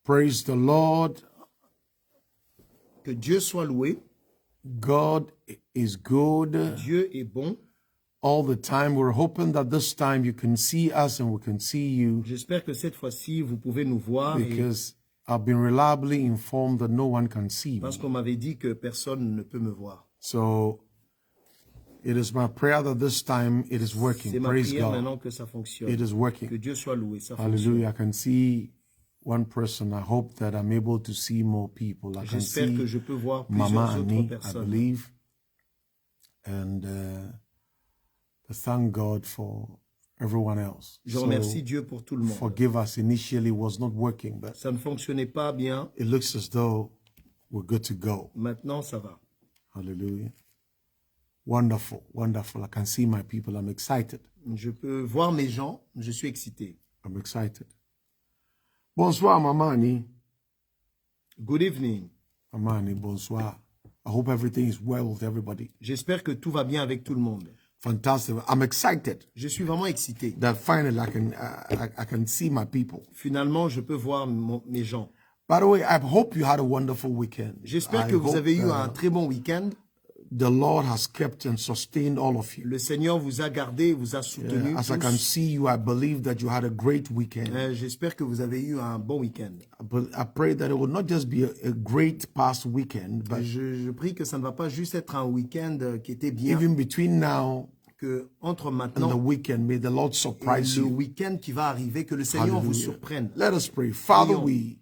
Praise the Lord. Que Dieu soit loué. God is good. Dieu est bon. All the time. We're hoping that this time you can see us and we can see you. J'espère que cette fois-ci, vous pouvez nous voir. Because I've been reliably informed that no one can see Parce me. qu'on m'avait dit que personne ne peut me voir. So it is my prayer that this time it is working. C'est ma Praise prière God. maintenant que ça fonctionne. It is Que working. Dieu soit loué, ça Hallelujah. I fonctionne. can see one person. I hope that I'm able to see more people. I can J'espère que see je peux voir Mama plusieurs autres Annie, I personnes. believe. And to thank God for everyone else. Je remercie Dieu pour tout le monde. Forgive us, initially it was not working, but Ça ne fonctionnait pas bien. it looks as though we're good to go. Maintenant, ça va. Hallelujah. Wonderful, wonderful. I can see my people. I'm excited. Je peux voir mes gens. Je suis excité. I'm excited. Bonsoir, Mamani. Good evening. Mamani, bonsoir. I hope everything is well with everybody. J'espère que tout va bien avec tout le monde. Fantastic. I'm excited Je suis vraiment excité. that finally I can see my people. Finalement, je peux voir mes gens. By the way, I hope you had a wonderful weekend. J'espère I que vous hope, avez eu un très bon week-end. the Lord has kept and sustained all of you. Le Seigneur vous a gardé, vous a soutenu. As I can tous. see you, I believe that you had a great weekend. J'espère que vous avez eu un bon week-end. But I pray that it will not just be a great past weekend, but Je prie que ça ne va pas juste être un week-end qui était bien, even between now que entre and the maintenant weekend, may the Lord et surprise le you. week-end qui va arriver, que le Seigneur vous Hallelujah. surprenne. Let us pray. Father, Prions. we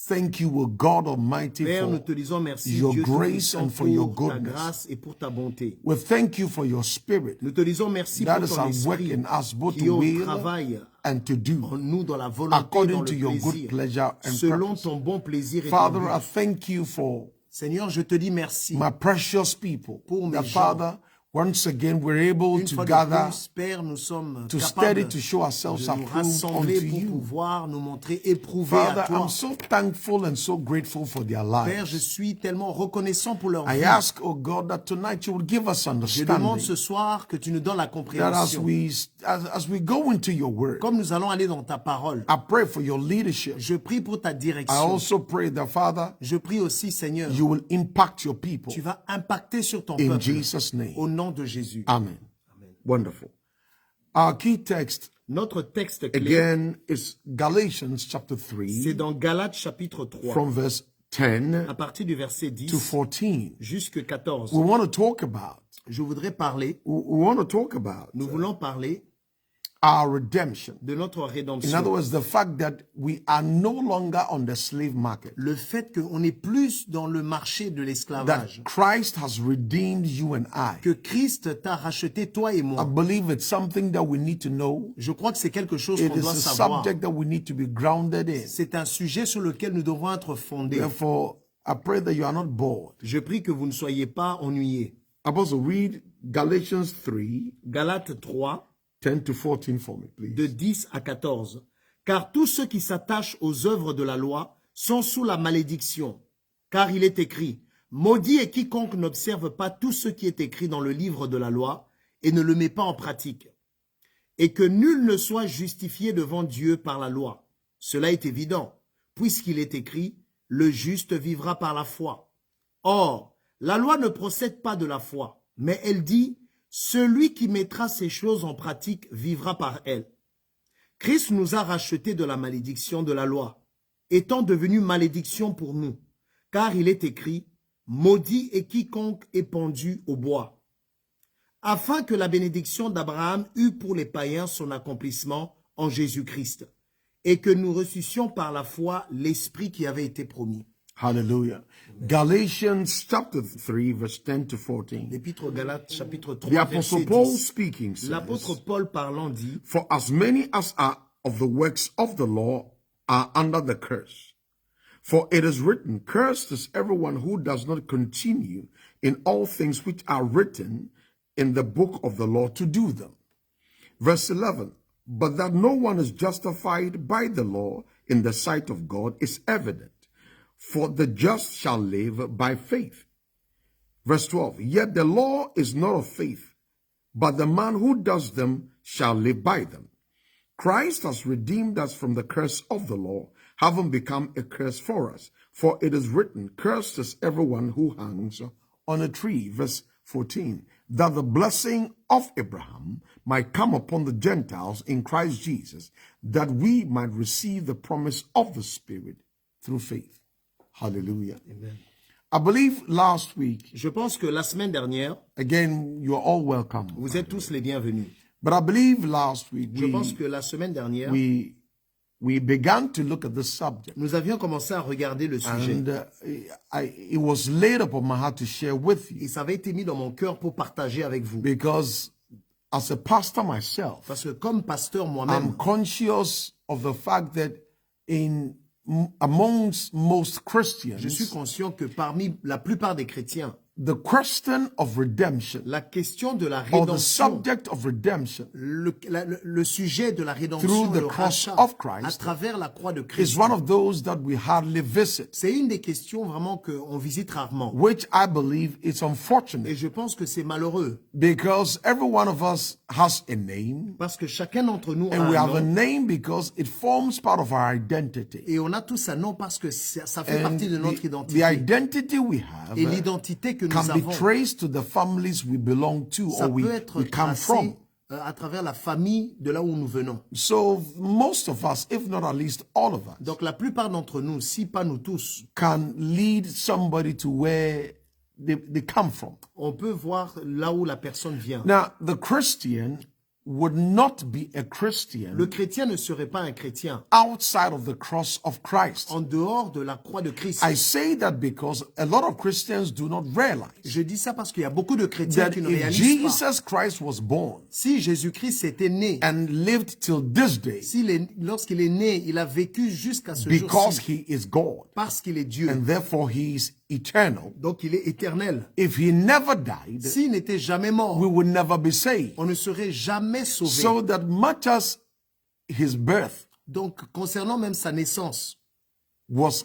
thank you, O God Almighty, Père, nous for te disons merci, your Dieu grace Tout-Puissant, and for your pour ta goodness. grâce et pour ta bonté. We thank you for your spirit Nous te disons merci that pour is ton at work esprit in us, both qui to au will travail and to en do, nous dans la volonté, according dans to le your good plaisir, pleasure and selon purpose. ton bon plaisir et ton Father, but. I thank you for Seigneur, je te dis merci. my precious people. Pour mes That, gens. Father, once again, we're able Une to fois de gather, plus, Père, nous sommes to capables study, to show ourselves de nous approved rassembler unto pour you. pouvoir nous montrer éprouvés Father, à toi. I'm so thankful and so grateful for their Père, je lives. suis tellement reconnaissant pour leur I vie. ask, oh God, that tonight you will give us Je demande understanding. ce soir que tu nous donnes la That compréhension. as we go into your word, Comme nous allons aller dans ta parole, I pray for your leadership. je prie pour ta I direction. also pray that, Father, Je prie aussi, Seigneur, you will impact your people. tu vas impacter sur ton In peuple. Jesus' name. Au nom de Jésus. Amen. Wonderful. Our key text, Notre texte clé, again, is Galatians chapter c'est 3, dans Galates chapitre 3, from verse 10 à partir du verset to 10 14. jusqu'à 14. We want to talk about, Je voudrais parler, we want to talk about nous voulons parler our redemption. de notre In other rédemption. words, the fact that we are no longer on the slave market. Le fait qu'on n'est plus dans le marché de l'esclavage. That Christ has redeemed you and I. Que Christ t'a racheté, toi et I moi. believe it's something that we need to know. Je crois que c'est quelque chose It qu'on is doit a savoir. subject that we need to be grounded in. C'est un sujet sur lequel nous devons être fondés. Therefore, I pray that you are not bored. Je prie que vous ne soyez pas ennuyés. Apostle, read Galatians 3, Galates 3, 10 to 14 for me, please. de 10 à 14. Car tous ceux qui s'attachent aux œuvres de la loi sont sous la malédiction. Car il est écrit, maudit est quiconque n'observe pas tout ce qui est écrit dans le livre de la loi et ne le met pas en pratique. Et que nul ne soit justifié devant Dieu par la loi. Cela est évident, puisqu'il est écrit, le juste vivra par la foi. Or, la loi ne procède pas de la foi, mais elle dit, celui qui mettra ces choses en pratique vivra par elles. Christ nous a rachetés de la malédiction de la loi, étant devenu malédiction pour nous, car il est écrit, maudit est quiconque est pendu au bois, afin que la bénédiction d'Abraham eût pour les païens son accomplissement en Jésus-Christ, et que nous reçussions par la foi l'Esprit qui avait été promis. Hallelujah. Galatians chapter 3, verse 10 to 14. L'Épître aux Galates, chapitre 3, The Apostle verset Paul 10. speaking L'apôtre says, Paul parlant dit, for as many as are of the works of the law are under the curse. For it is written, cursed is everyone who does not continue in all things which are written in the book of the law to do them. Verse 11, but that no one is justified by the law in the sight of God is evident, for the just shall live by faith. Verse 12, yet the law is not of faith, but the man who does them shall live by them. Christ has redeemed us from the curse of the law, haven't become a curse for us. For it is written, cursed is everyone who hangs on a tree. Verse 14, that the blessing of Abraham might come upon the Gentiles in Christ Jesus, that we might receive the promise of the Spirit through faith. Hallelujah. Amen. I believe last week, Je pense que la semaine dernière, again, you are all welcome. vous êtes tous les bienvenus. But I believe last week Je pense que la semaine dernière, we began to look at this subject. nous avions commencé à regarder le sujet. And it was laid upon my heart to share with Et you ça avait été mis dans mon cœur pour partager avec vous. because as a pastor myself, Parce que comme pasteur I'm moi-même, conscious of the fact that amongst most je suis Christians, conscient que parmi la plupart des chrétiens, the question of redemption la question de la or the rédemption, subject of redemption le sujet de la rédemption, Through the le cross rachat of Christ à travers la croix de is Christ, one of those that we hardly visit, c'est une des questions vraiment qu'on visite rarement. which I believe is Et unfortunate je pense que c'est malheureux because every one of us has a name. parce que chacun d'entre nous a And we un have a nom name because it forms part of our identity. et on a tous un nom parce que ça fait And partie de notre the identité. identity we have Et l'identité que nous can be avons, traced to the families we belong to ça or we peut être come from. tracé à travers la famille de là où nous venons. So most of us, if not at least all of us, Donc la plupart d'entre nous, si pas nous tous, can lead somebody to where they come from. on peut voir là où la personne vient. Now, the Christian would not be a Christian Le chrétien ne serait pas un chrétien outside of the cross of Christ. en dehors de la croix de Christ. I say that because a lot of Christians do not realize Je dis ça parce qu'il y a beaucoup de chrétiens that qui ne if réalisent pas. Jesus Christ was born Si Jésus-Christ était né, and lived till this day lorsqu'il est né, il a vécu jusqu'à ce because jour-ci he is God parce qu'il est Dieu. and therefore he is eternal, Donc il est éternel. if he never died, S'il n'était jamais we mort, would never be saved. on ne serait jamais sauvé. So that much as his birth Donc concernant même sa naissance, was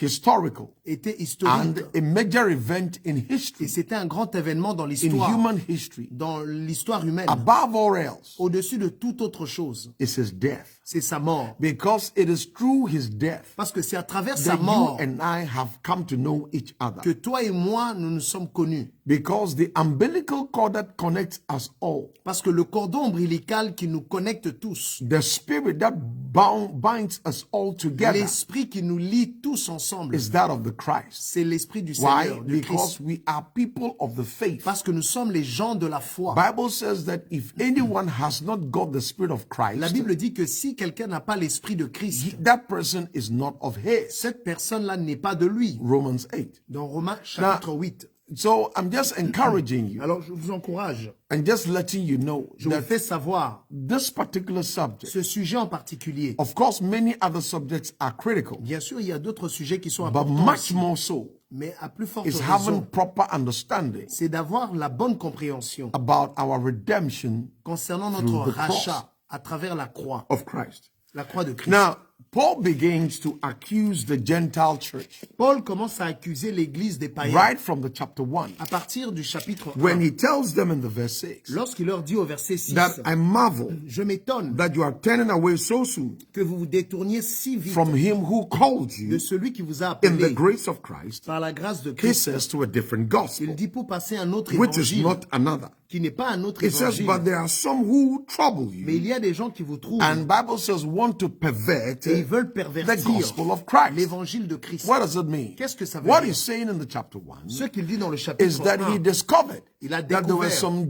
historical était and historique. a major event in Et history, c'était un grand événement dans in l'histoire, human history, dans l'histoire humaine. above all else, Au-dessus de toute autre chose, is his death. c'est sa mort. Because it is through his death Parce que c'est à travers sa that you mort and I have come to know each other. que toi et moi, nous nous sommes connus. Because the umbilical cord that connects us all, Parce que le cordon ombilical qui nous connecte tous, the spirit that binds us all together, l'esprit qui nous lie tous ensemble, is that of the Christ. c'est l'esprit du Why? Seigneur, du Because Christ. we are people of the faith. Parce que nous sommes les gens de la foi. Bible says that if anyone has not got the spirit of La Christ, Bible dit que si quelqu'un n'a pas l'esprit de Christ, that person is not of his. cette personne-là n'est pas de lui. Romans 8. Dans Romains chapitre 8. So I'm just encouraging you Alors je vous encourage, and just letting you know je vous that fais savoir this particular subject, ce sujet en particulier. of course, many other subjects are critical, Bien sûr, il y a d'autres sujets qui sont but importants much aussi, more so mais à plus forte is having raison, proper understanding c'est d'avoir la bonne compréhension about our redemption concernant notre Through the cross. rachat à travers la croix of Christ. de Christ. Now, Paul begins to accuse the Gentile church Paul commence à accuser l'église des païens right from the chapter 1 à partir du chapitre 1. when he tells them in the verse 6 Lorsqu'il leur dit au verset 6, that I marvel je m'étonne that you are turning away so soon que vous vous détourniez si vite from him who called de you celui qui vous a in the appelé grace of Christ. par la grâce de He Christ. says to a different Il gospel, dit pour passer un autre which is évangile not another. qui n'est pas un autre It says, évangile. but there are some who trouble Mais you, il y a des gens qui vous trouvent and Bible says want to pervert et ils veulent the pervertir gospel of Christ. l'évangile de Christ. What does it mean? Qu'est-ce que ça veut What dire? he's saying in the chapter 1 Ce qu'il dit dans le is chapitre that he 1, discovered il a that there were découvert some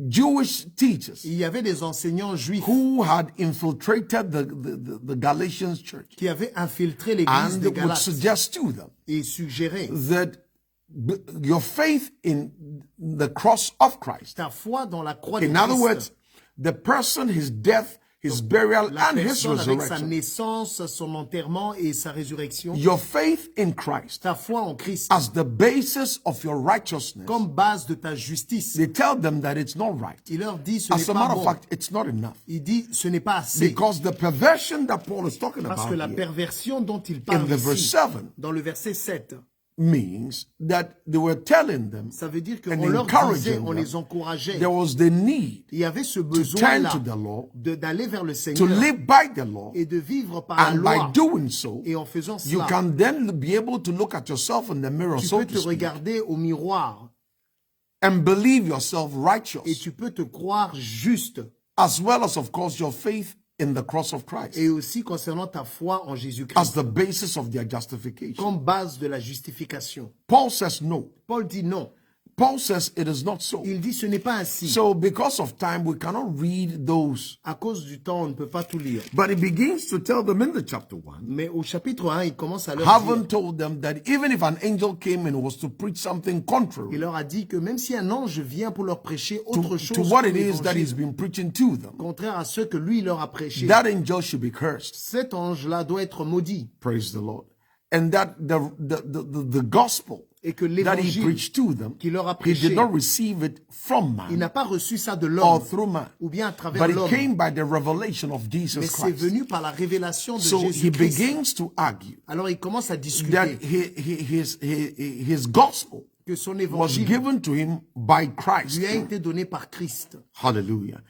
Jewish teachers il y avait des enseignants juifs who had infiltrated the Galatians church qui avaient infiltré l'église and des would Galates suggest to them et suggéraient that your faith in the cross of Christ, ta foi dans la croix de in other words, Christ, the person, his death, his burial, la and his personne avec sa resurrection, naissance, son enterrement et sa résurrection, your faith in Christ ta foi en Christ as the basis of your righteousness, comme base de ta justice. they tell them that it's not right. Il leur dit ce n'est As a pas matter of bon. fact, it's not enough. Il dit ce n'est pas assez. Because the perversion that Paul is talking Parce about que la here, perversion dont il in parle the verse ici, 7, dans le verset 7, means that they were telling them Ça veut dire and qu'on leur disait, encouraging on them les encourageait. there was the need Il y avait ce to turn besoin-là to the law, d'aller vers le to Seigneur live by the law, et de vivre par la and by loi. doing so, Et en faisant you cela, can then be able to look at yourself in the mirror, tu so peux to te speak, regarder au miroir and believe yourself et righteous, tu peux te croire juste. as well as, of course, your faith in the cross of Christ Et aussi concernant ta foi en as Jésus-Christ the basis of their justification. comme base de la justification. Paul says no. Paul dit non. Paul says it is not so. Il dit ce n'est pas ainsi. So because of time, we cannot read those. À cause du temps, on ne peut pas tout lire. But he begins to tell them in the chapter 1, Mais au chapitre 1, il commence à leur having dire, told them that even if an angel came and was to preach something il contrary leur a dit que même si un ange vient pour leur prêcher autre chose to what que it is that he's l'évangile, been preaching to them, contraire à ce que lui leur a prêché, that angel should be cursed. cet ange-là doit être maudit. Praise the Lord. And that the gospel Et que that he l'évangile preached to them, qu'il leur a he did prêché, not receive it from il man n'a pas reçu ça de or l'homme through man, ou bien à travers but it l'homme, came by the revelation of mais Jesus c'est Christ. venu par la révélation de So he Jésus-Christ. begins to argue Alors il commence à that discuter his gospel que son was évangile given to him by Christ. lui a été donné par Christ. Hallelujah.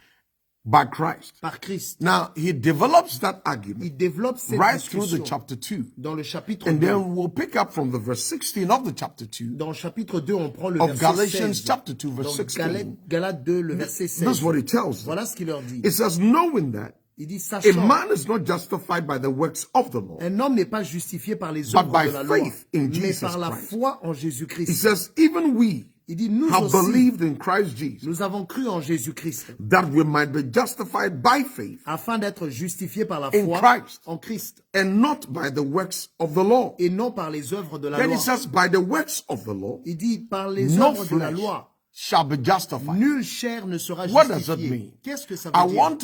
By Christ. Par Christ. Now, he develops that argument Il développe cette right through the discussion chapter 2. dans le chapitre And 2. then we'll pick up from the verse 16 of the chapter 2 Dans le chapitre 2, on prend le of verset Galatians 16. chapter 2, verse Dans 16. Galates 2, le verset This is 16. what he tells them. Voilà ce qu'il leur dit. It says, knowing that Il dit, a sachant, man is not justified by the works of the law, un homme n'est pas justifié par les But œuvres by de la loi, faith in mais Jesus par la Christ. foi en he Jésus-Christ. says, even we Il dit, nous have aussi, believed in Christ Jesus, nous avons cru en Jésus-Christ, that we might be justified by faith afin d'être justifiés par la in foi Christ. en Christ, and not by the works of the law. et non par les œuvres de la Then loi. he says, by the works of the law, Il dit, par les no œuvres de la flesh loi, shall be justified. nulle chair ne sera What does that justifiée. mean? Qu'est-ce que ça I veut dire? want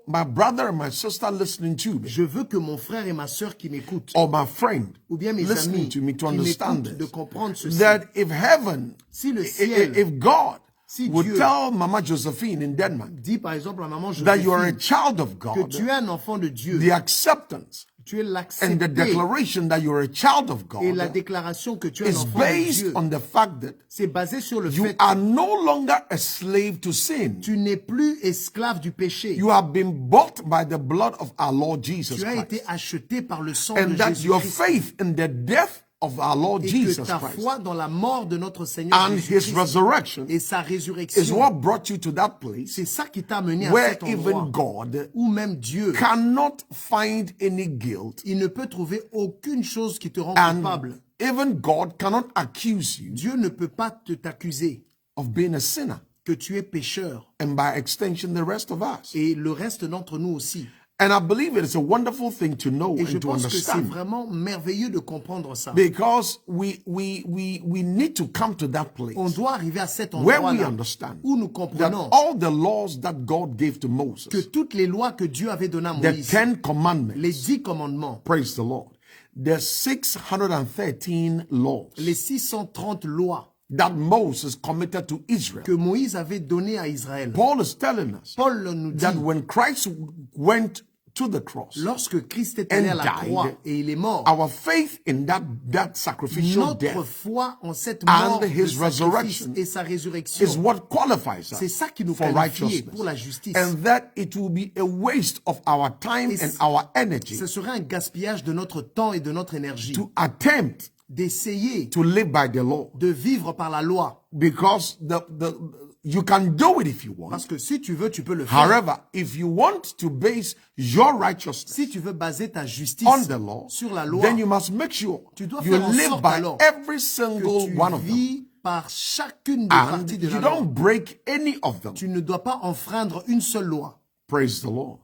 my brother and my sister listening to me, Je veux que mon frère et ma sœur qui m'écoutent, or my friend ou bien mes listening amis to me, to qui understand m'écoutent, de this, comprendre ceci. that if heaven, Si le ciel if God Si would Dieu tell Mama Josephine in Denmark dit par exemple à maman that you are a Joséphine child of que God, tu es un enfant de Dieu, the acceptance tu es and the l'accepté declaration that you are a child of et la God déclaration que tu es un is enfant de based Dieu, on the fact that c'est basé sur le you fait are no longer a slave to sin. que tu n'es plus esclave du péché. You have been bought by the blood of our Lord Jesus Tu as Christ. été acheté par le sang And de that your Jésus-Christ faith in the death of our Lord et Jesus que ta Christ foi dans la mort de notre Seigneur and his Jésus-Christ resurrection et sa is résurrection, what brought you to that place c'est ça qui t'a amené à where cet endroit even God où même Dieu, cannot find any guilt, il ne peut trouver aucune chose qui te rend and coupable. even God cannot accuse you Dieu ne peut pas t'accuser of being a sinner, que tu es pécheur and by extension the rest of us. et le reste d'entre nous aussi. And I believe it is a wonderful thing to know Et je and to pense que c'est understand, vraiment merveilleux de comprendre ça. because we need to come to that place On doit arriver à cet where we endroit-là understand où nous that comprenons all the laws that God gave to Moses, que toutes les lois que Dieu avait données à the Moïse, 10 commandments, les 10 commandements, praise the Lord, the 613 laws les 630 lois that Moses committed to Israel. que Moïse avait données à Israël. Paul is telling us Paul nous dit, that when Christ went to the cross, lorsque Christ est allé à la and croix died, et il est mort, our faith in that sacrificial notre death foi en cette and mort de his sacrifice resurrection et sa résurrection, is what qualifies c'est us ça qui nous for qualifie righteousness. pour la justice. And that it will be a waste of our time Et and our energy Ce serait un gaspillage de notre temps et de notre énergie to attempt d'essayer to live by the law, de vivre par la loi. because you can do it if you want. Parce que si tu veux, tu peux le faire. However, if you want to base your righteousness Si tu veux baser ta justice on the law, sur la loi, then you must make sure tu dois you faire en live sorte by alors every que single tu one of them, vis par chacune des and parties de you la loi. don't break any of them. Tu ne dois pas enfreindre une seule loi. Praise the Lord.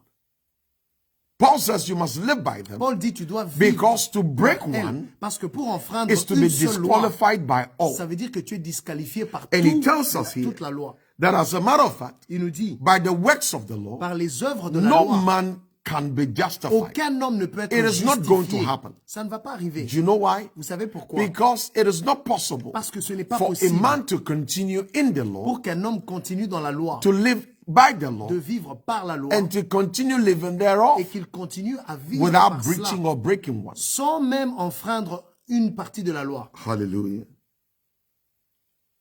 Paul says you must live by them, Paul dit tu dois vivre because to break par elle. one Parce que pour enfreindre is to be une seule loi, disqualified by all. ça veut dire que tu es disqualifié par And he tells us here toute la loi. that, as a matter of fact, Il nous dit, by the works of the law, par les œuvres de la no loi, man can be justified. aucun homme ne peut être It is not going to justifié. happen. Ça ne va pas arriver. Do you know why? Vous savez pourquoi? Because it is not possible Parce que ce n'est pas for a possible man to continue in the law, pour qu'un homme continue dans la loi, to live by the law, de vivre par la loi, and to continue living thereof et qu'il continue à vivre without par breaching cela, or breaking one. sans même enfreindre une partie de la loi. Hallelujah.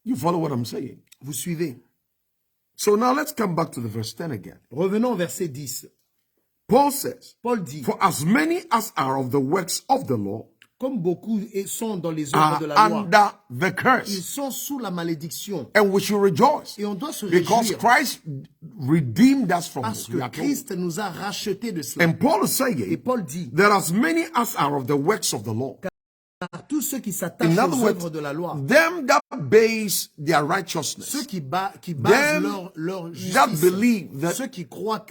You follow what I'm saying? Vous suivez? So now let's come back to the verse 10 again. Revenons au verset 10. Paul says, Paul dit, for as many as are of the works of the law comme beaucoup sont dans les œuvres are de la loi, under the ils curse. sont sous la malédiction. And we should rejoice Et on doit se because réjouir Christ redeemed us from parce this. que We are told. Christ nous a rachetés de cela. And Paul is Et saying Paul dit, that as many as are of the works of the law, car tous ceux qui in s'attachent other aux words, œuvres de la loi, them that base their ceux righteousness, qui basent them leur that justice, believe that ceux qui croient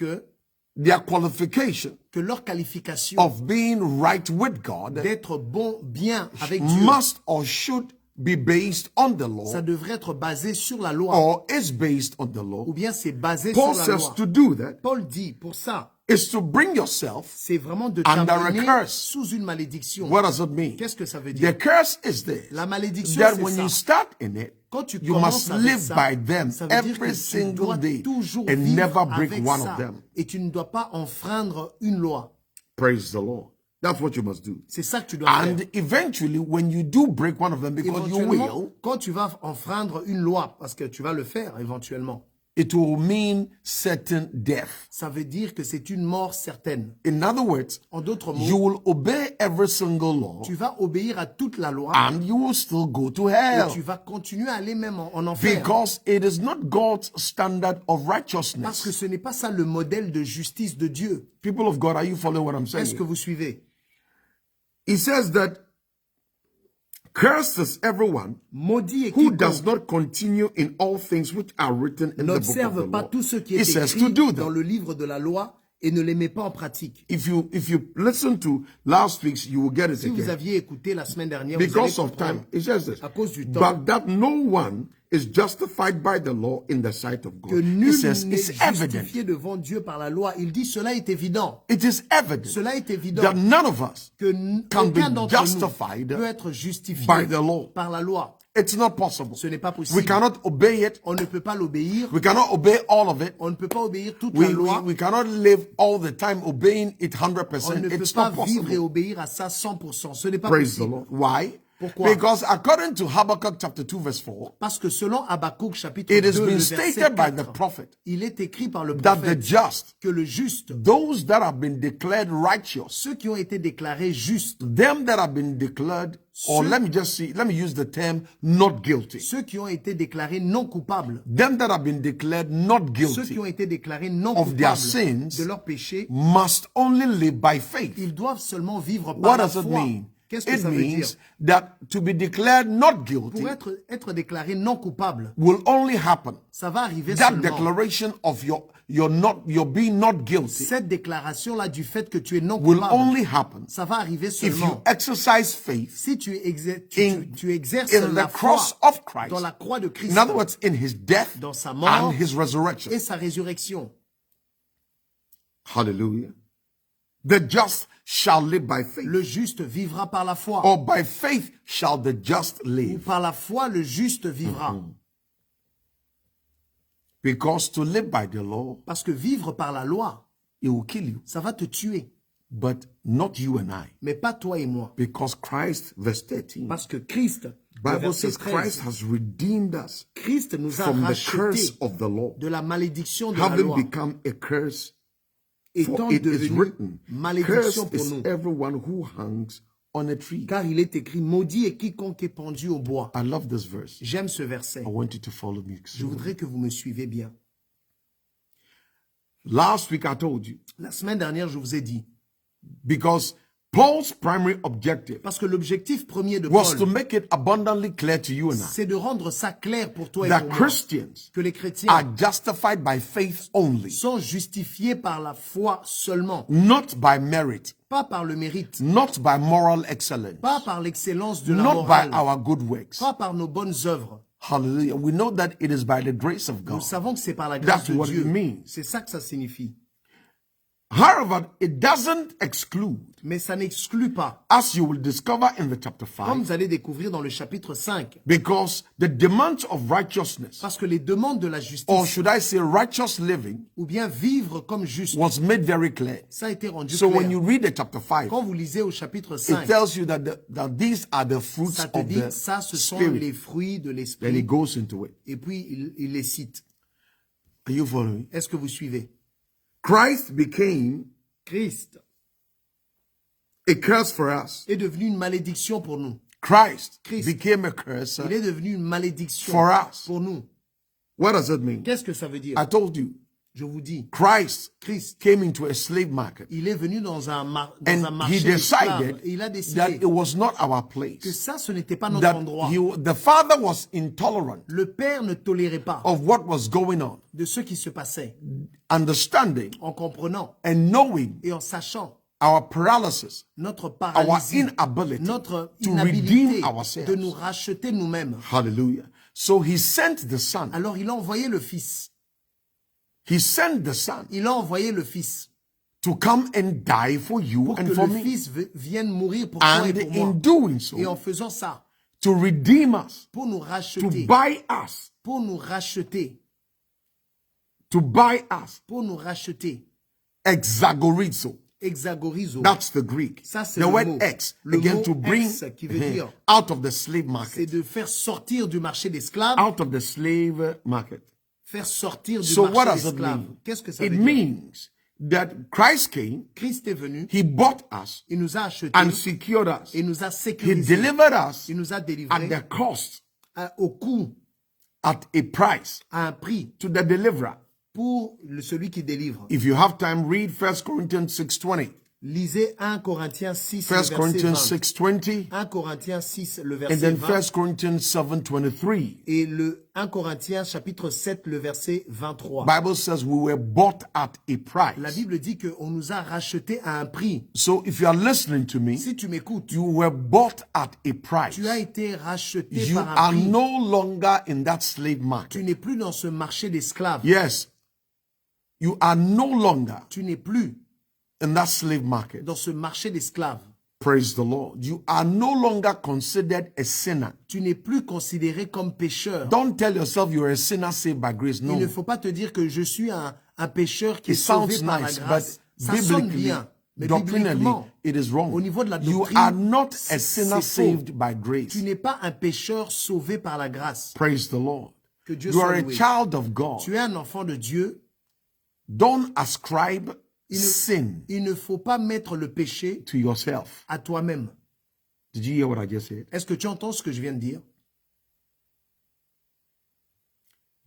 their qualification que leur qualification of being right with God d'être bon, bien avec Dieu, must or should be based on the law ça devrait être basé sur la loi, or is based on the law. ou bien c'est basé Paul sur la says loi. to do that Paul dit, pour ça, is to bring yourself. c'est vraiment de Under a t'amener curse. sous une malédiction. What does it mean? Qu'est-ce que ça veut The dire? curse is this, La malédiction, that c'est when you ça. start in it, Quand tu you commences must avec live ça, by them ça veut dire every que tu single dois day toujours and vivre never break avec one ça. of them. Et tu ne dois pas enfreindre une loi. Praise the Lord. That's what you must do. C'est ça que tu dois faire. And eventually, when you do break one of them, because you Éventuellement, will, quand tu vas enfreindre une loi, parce que tu vas le faire éventuellement, it will mean certain death. ça veut dire que c'est une mort certaine. In other words, En d'autres you mots, will obey every single law tu vas obéir à toute la loi and you will still go to et hell. tu vas continuer à aller même en enfer. Because it is not God's standard of Parce que righteousness. ce n'est pas ça le modèle de justice de Dieu. People of God, are you following what I'm Est-ce que saying? vous suivez? He says that cursed is everyone Maudit et who does quiconque not continue in all things which are written in the book of the n'observe pas law. tout ce qui He est says to écrit do dans that. le livre de la loi et ne les met pas en pratique. If you listen to last week's, you will get it Si vous again. aviez écouté la semaine dernière, vous allez Because of comprendre. time, it says this. À cause du temps. But that no one is justified by the law in the sight of Que God. He nul says n'est it's evident. justifié devant Dieu par la loi. Il dit cela est évident. It is evident Cela est évident that none of us que can be aucun d'entre nous justified peut être justifié by the law. par la loi. It's not possible. Ce n'est pas We possible. cannot obey it. On ne peut pas l'obéir. We cannot obey all of it. On ne peut pas obéir toute la loi. We cannot live all the time obeying it On 100%. ne peut It's pas not vivre et possible. obéir à ça 100%. Ce n'est pas Praise the possible. Lord. Why? Pourquoi? Because according to Habakkuk chapter 2 verse 4, Parce que selon Habakkuk chapitre it 2, has le been verset stated by the 4, prophet il est écrit par le that the prophète just, que le juste, those that have been declared righteous, ceux qui ont été déclarés justes, them that have been declared, or let me use the term not guilty. ceux qui ont été déclarés non coupables, Them that have been declared not ceux qui guilty ont été déclarés non of their coupables sins de leurs péchés, must only live by faith. ils doivent seulement vivre par What la does it foi. mean? Qu'est-ce que It ça veut dire? means that to be declared not guilty Pour être déclaré non coupable, will only happen. ça va arriver That seulement. declaration of your being not guilty Cette déclaration-là du fait que tu es non will coupable, only happen ça va arriver if you seulement exercise faith si tu exerces in la the cross foi of Christ. dans la croix de Christ In other words, in his death dans sa mort and his resurrection. et sa résurrection. Hallelujah. The just shall live by faith. Le juste vivra par la foi. Or by faith shall the just Ou live. par la foi, le juste vivra. Because to live by the law, Parce que vivre par la loi, it will kill you. ça va te tuer. But not you and I. Mais pas toi et moi. Because Christ, verse 13, Parce que Christ, le Bible verset says Christ 13, has redeemed us Christ nous a from the curse rachetés of the law, de la malédiction de la having loi, become a curse. étant For it is devenu written, malédiction cursed pour is nous. everyone who hangs on a tree. Car il est écrit, maudit est quiconque est pendu au bois. I love this verse. J'aime ce verset. I want you to follow me. Je voudrais que vous me suivez bien. Last week I told you, La semaine dernière, je vous ai dit, because Paul's primary objective parce que l'objectif premier de was to Paul, make it abundantly clear to you and I c'est de rendre ça clair pour toi et that pour moi, Christians que les chrétiens are justified by faith only, sont justifiés par la foi seulement, not by merit, pas par le mérite, not by moral excellence, pas par l'excellence de la not by morale, our good works. pas par nos bonnes œuvres. Hallelujah. We know that it is by the grace of Nous God. savons que c'est par la grâce That's de what Dieu. it means. C'est ça que ça signifie. However, it doesn't exclude, Mais ça n'exclut pas, as you will discover in the chapter comme 5, vous allez découvrir dans le chapitre 5, because the demands of righteousness, parce que les demandes de la or justice, should I say righteous living, ou bien vivre comme juste, was made very clear. ça a été rendu So clair. when you read the chapter 5, Quand vous lisez au chapitre it 5, tells you that, that these are the fruits ça te of dit, the ça, ce sont Spirit. les fruits de Then he l'esprit. goes into it. Et puis, il les cite. Are you following? Est-ce que vous suivez? Christ became Christ a curse for us. est devenu une malédiction pour nous. Christ Christ. became a curse Il est devenu une malédiction for us. pour nous. What does it mean? Qu'est-ce que ça veut dire? I told you, Je vous dis, Christ Christ, came into a slave market il est venu dans un and he marché d'esclaves. decided Et il a that décidé it was not our que place. ça, ce n'était pas notre That endroit. the father was intolerant Le père ne tolérait pas of what was going on, de ce qui se passait, understanding en comprenant and knowing et en sachant our paralysis, notre our paralysie, inability notre to inhabilité redeem ourselves. de nous racheter nous-mêmes. Hallelujah. So he sent the son. Alors il a envoyé le Fils. He sent the son Il a envoyé le Fils to come and die for you pour and que for le me. Fils vienne mourir pour toi And et pour moi. in doing Et en so, faisant ça, to redeem us, pour nous to racheter, buy us, pour nous racheter, to buy us. pour nous racheter. Exagorizo. Exagorizo. That's the Greek. Ça, c'est The le word mot. ex, Le again, mot to bring ex qui veut dire out of the slave c'est market. de faire sortir du marché d'esclaves, Out of the slave market. faire sortir du So what marché does it d'esclaves. mean? Qu'est-ce que ça It veut dire? means that Christ came, Christ est venu, he bought us il nous a achetés, and secured us. il nous a He sécurisés, delivered us il nous a at délivrés the cost, au coût, at a price à un prix to the deliverer. pour celui qui délivre. If you have time, read 1 Corinthians 6:20. Lisez 1 Corinthiens 6, le 1 verset Corinthians 20. 6:20 1 Corinthiens 6, le and verset then 20. 1 Corinthians 7:23. Et le 1 Corinthiens chapitre 7, le verset 23. Bible says we were bought at a La price. Bible dit qu'on nous a rachetés à un prix. So if you are listening to me, Si tu m'écoutes, you were bought at a price. tu as été racheté You par un are prix. no longer in that slave Tu market. n'es plus dans ce marché d'esclaves. Yes. You are no longer Tu n'es plus in that slave market. dans ce marché d'esclaves. Praise the Lord. You are no longer considered a sinner. Tu n'es plus considéré comme pécheur. Don't tell yourself you're a sinner saved by grace. Il ne No. faut pas te dire que je suis un pécheur qui est It sounds sauvé par la nice, grâce. but Ça sonne biblically, bien. Mais doctrinally, bibliquement, it is wrong. au niveau de la You doctrine, are not a c'est sinner faux. saved by grace. Tu n'es pas un pécheur sauvé par la grâce. Praise the Lord. Que Dieu You soit are a loué. child of God. Tu es un enfant de Dieu. Don't ascribe Il sin ne faut pas mettre le péché to yourself. à toi-même. Did you hear what I just said? Est-ce que tu entends ce que je viens de dire?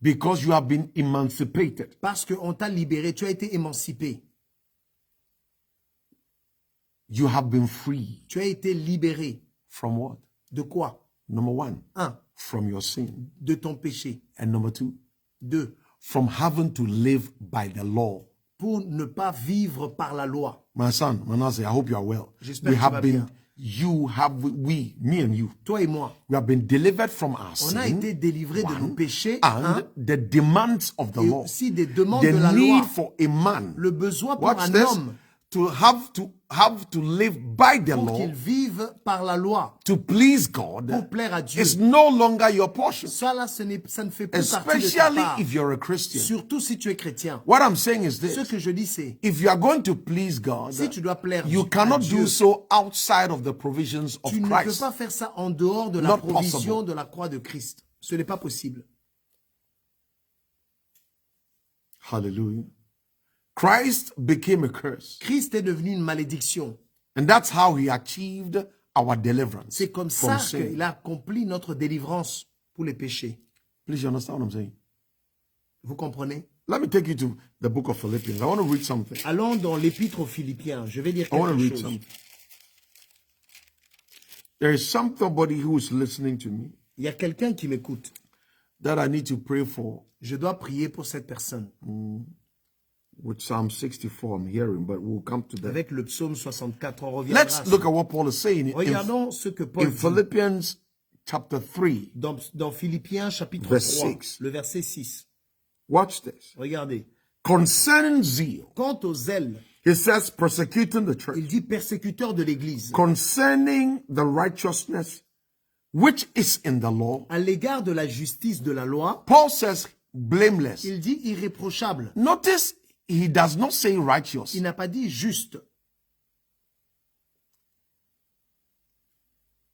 Because you have been emancipated. Parce qu'on t'a libéré, tu as été émancipé. You have been free. Tu as été libéré. From what? De quoi? Number one, 1. from your sin. De ton péché. And number two, 2. from having to live by the law. Pour ne pas vivre par la loi. My son, Manasseh, I hope you are well. J'espère We que tu have vas been, bien. you have, we, me and you, Toi et moi, we have been delivered from our on a été sin délivrés de nos one, péchés. and the demands of the Et law. aussi des demandes The de la need loi. for a man, Le besoin pour watch un this, homme to have to live by the pour law qu'il vive par la loi. to please God Pour plaire à Dieu. is no longer your portion, Ça là, ça ne fait plus partie de ta especially part. if you're a Christian. Surtout si tu es chrétien. What I'm saying is Ce this. que je dis, c'est, If you are going to please God, si tu dois plaire you à cannot Dieu, do so outside of the provisions of tu ne peux Christ. pas faire ça en dehors de la Not provision possible. de la croix de Christ. Ce n'est pas possible. Hallelujah. Christ became a curse. Christ est devenu une malédiction. And that's how he achieved our deliverance C'est comme from ça sin. qu'il a accompli notre délivrance pour les péchés. Please, you understand what I'm saying? Vous comprenez? Let me take you to the book of Philippians. I want to read something. Allons dans l'épître aux Philippiens. Je vais lire I want to quelque read chose. something. There is somebody who is listening to me Il y a quelqu'un qui m'écoute. that I need to pray for. Je dois prier pour cette personne. With Psalm 64, I'm hearing, but we'll come to that. Avec le psaume 64, on reviendra. Let's look at what Paul is saying Regardons ce que Paul in dit Philippians chapter 3. dans Philippiens chapitre Verse 3, 6. le verset 6. Watch this. Regardez. Concerning zeal, Quant au zèle He says, persecuting the church Il dit persécuteur de l'Église. concerning the righteousness which is in the law. À l'égard de la justice de la loi, Paul says blameless. il dit irréprochable. Notice he does not say righteous. Il n'a pas dit juste.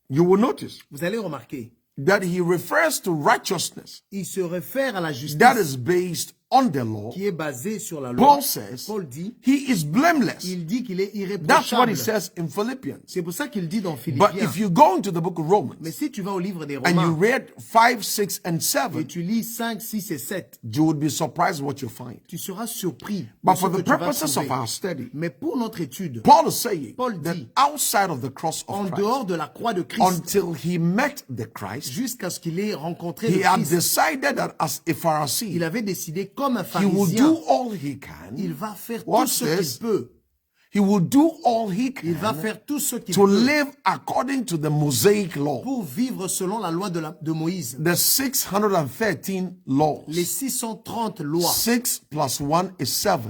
You will notice Vous allez remarquer, that he refers to righteousness il se réfère à la that justice is based on the law. qui est basée sur la loi. Paul says Paul dit, he is blameless. il dit qu'il est That's what he irréprochable. says in Philippians. C'est pour ça qu'il dit dans But Philippiens. if you go into the book of Romans Mais si tu vas au livre des and you Romains read 5, 6, and et 7, tu lis 5, 6 et 7, you would be surprised what you find. tu seras surpris de But ce for que the tu vas purposes of trouver. our study, Mais pour notre étude, Paul is saying Paul that dit, outside of the cross en of Christ, dehors de la croix de Christ, until he met the Christ, jusqu'à ce qu'il ait rencontré he le had Christ, decided that as a il Pharisee, avait décidé comme un he will pharisien, do all he can. il va faire tout Watch ce this. qu'il peut. He will do all he Il va can faire tout ce qu'il to peut live according to the Mosaic law, pour vivre selon la loi de Moïse. the 613 laws. Les 630 lois, 6 plus 1 is 7.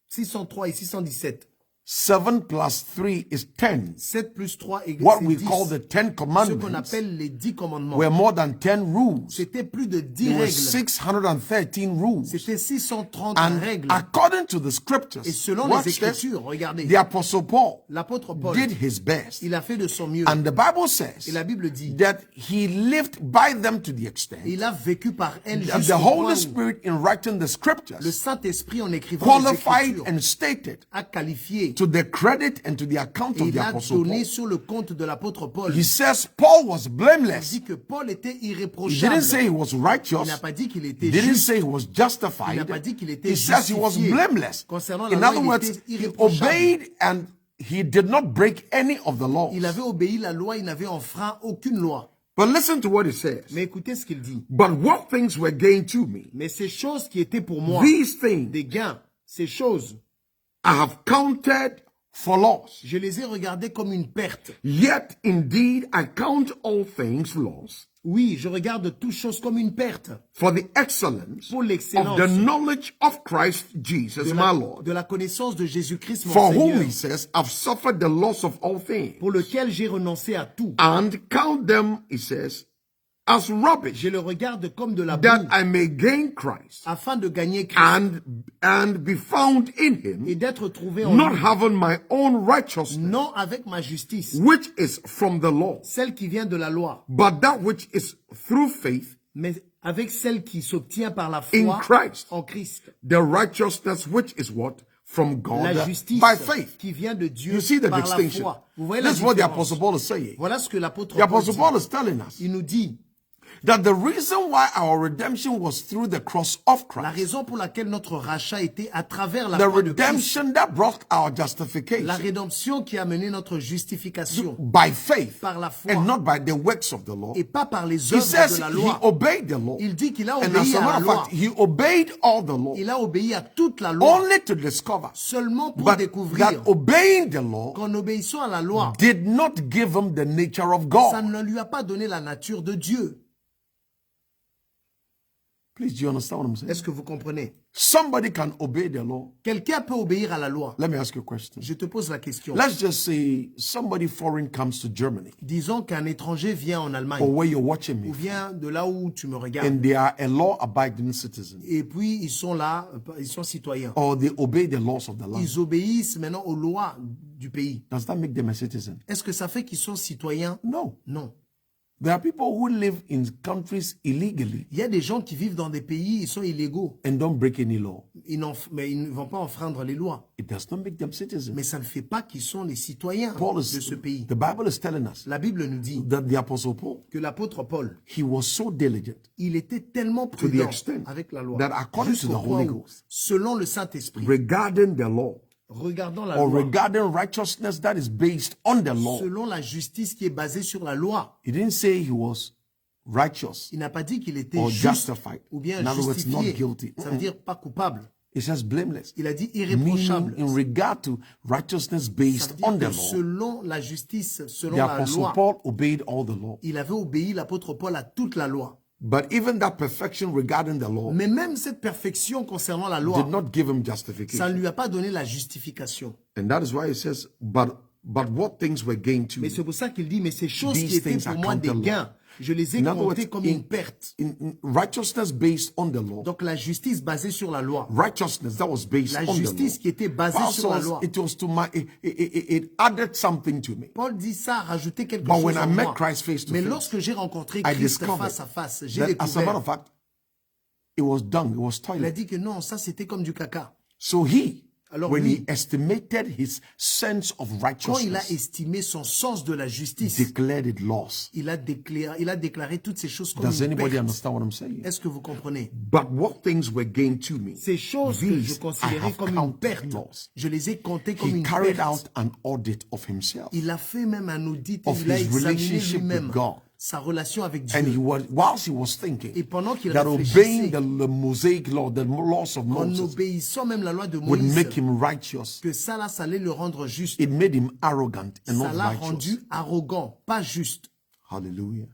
603 et 617. 7 plus 3 is 10. 7 plus 3 égale What we 10. call the 10 Ce qu'on commandments appelle les 10 commandements. were more than 10 rules. C'était plus de 10 There were règles. 613 rules. C'était 630 And règles. according to the scriptures, Et selon watch les this, Écritures, regardez, the apostle Paul l'apôtre Paul, did his best. il a fait de son mieux. And the Bible says Et la Bible dit, that he lived by them to the extent il a vécu par elle that jusqu'au the point Holy où Spirit, in writing the le scriptures, Saint-Esprit, en écrivant les qualified Écritures, and stated a qualifié to the credit and to the account et of il the a apostle donné Paul. sur le compte de l'apôtre Paul. He says Paul was Il blameless. dit que Paul était He irréprochable. didn't say he was Il righteous. n'a pas dit qu'il He était didn't juste. say he was Il n'a justified. pas dit qu'il était He says he was justifié. blameless. Concernant la In loi, other il words, était he irréprochable. obeyed and he did not break any of the laws. Il avait obéi la loi, il n'avait enfreint aucune loi. But listen to what he says. Mais écoutez ce qu'il dit. But what things were gained to me, Mais ces choses qui étaient pour moi these things des gains, ces choses, I have counted for loss. je les ai regardées comme une perte. Yet indeed I count all things loss Oui, je regarde toutes choses comme une perte for the excellence pour of l'excellence the knowledge of Christ Jesus my Lord, de la connaissance de Jésus-Christ mon for whom Seigneur, he says, I've suffered the loss of all things, pour lequel j'ai renoncé à tout. and count them, he says, as rubbish, Je le regarde comme de la that boue, I may gain Christ afin de gagner Christ and be found in him, et d'être trouvé en not lui, having my own righteousness, non avec ma justice, which is from the law, celle qui vient de la loi, but that which is through faith mais avec celle qui s'obtient par la in foi Christ, en Christ. the righteousness which is what? From God La justice by faith. qui vient de Dieu You see the par la distinction. foi. Vous voyez la This is what the différence. Apostle Paul is saying. Voilà ce que l'apôtre The Paul Apostle dit. Paul is telling us Il nous dit, that the reason why our redemption was through the cross of la Christ, raison pour laquelle notre rachat était à travers la the croix de Christ, redemption that brought our la justification rédemption qui a mené notre justification by faith par la foi and not by the works of the law. et pas par les He œuvres says de la he loi. obeyed the law. Il dit qu'il a And obéi as a à la matter of loi. fact, he obeyed all the law Il a obéi à toute la loi only to discover seulement pour but découvrir that obeying the law qu'en obéissant à la loi, did not give him the nature of ça God. ne lui a pas donné la nature de Dieu. Please, do you understand what I'm saying? Est-ce que vous comprenez? Somebody can obey the law. Quelqu'un peut obéir à la loi. Let me ask you a question. Je te pose la question. Let's just say somebody foreign comes to Germany Disons qu'un étranger vient en or Allemagne where you're watching me ou vient de là où tu me regardes. and they are a law-abiding citizen Et puis ils sont là, ils sont citoyens. or they obey the laws of the land. Ils obéissent maintenant aux lois du pays. Does that make them a citizen? Est-ce que ça fait qu'ils sont citoyens? No. Non. There are people who live in countries illegally Il y a des gens qui vivent dans des pays, ils sont illégaux. and don't break any law. Mais ils ne vont pas enfreindre les lois. It does not make them citizens. Mais ça ne fait pas qu'ils sont les citoyens Paul de is, ce pays. the Bible is telling us La Bible nous dit that the Apostle Paul, que l'apôtre Paul, he was so diligent il était tellement to the prudent extent avec la loi, that according to jusqu'au the point Holy où, Ghost, selon le Saint-Esprit, regarding the law regardant la or loi, regarding righteousness that is based on the law, selon la justice qui est basée sur la loi, he didn't say he was righteous. il n'a pas dit qu'il était Or juste justified. ou bien In other words, not justifié. guilty. Ça veut dire pas coupable. It says blameless. Il a dit Meaning irréprochable. in regard to righteousness Ça based veut dire on the que law, selon la justice, selon the la Apostle loi, Paul obeyed all the law. il avait obéi l'apôtre Paul à toute la loi. But even that perfection regarding the law Mais même cette perfection concernant la did loi, not give him ça justification. ne lui a pas donné la justification. And that is why it says, but what things were gained to Mais me. c'est pour ça qu'il dit, mais ces choses These qui étaient things pour are moi des counted gains, je les ai In other comptés words, comme une perte. in righteousness based on the law, Donc la justice basée sur la loi. righteousness that was based La on the law, justice qui était basée Paul sur la says loi. it was to my, it added something to me. Paul dit ça, a rajouté quelque But chose when I en met moi. Christ face to Mais face, lorsque j'ai rencontré I Christ discovered face à face, j'ai that as a matter découvert. of fact, it was dung, it was Il a toilet. dit que non, ça c'était comme du caca. So Alors when lui, he estimated his sense of quand il a righteousness, estimé son sens de la justice, declared it loss. il a déclaré toutes ces choses comme Does une anybody perte. understand what I'm saying? Est-ce que vous comprenez? But what things were gained to me, Ces choses que je these I considérais have comme une counted perte, loss. je les ai comptées comme He une carried perte. out an audit of himself. Il a fait même un audit, Of il a his examiné relationship lui-même with God. sa relation avec And Dieu. whilst he was Et thinking pendant qu'il that réfléchissait, obeying the Mosaic law, the laws of en Moses, obéissant même la loi de would Moïse, make him righteous, que ça là, ça allait le rendre juste. it made him arrogant and Ça not l'a righteous. rendu arrogant, pas juste. Hallelujah.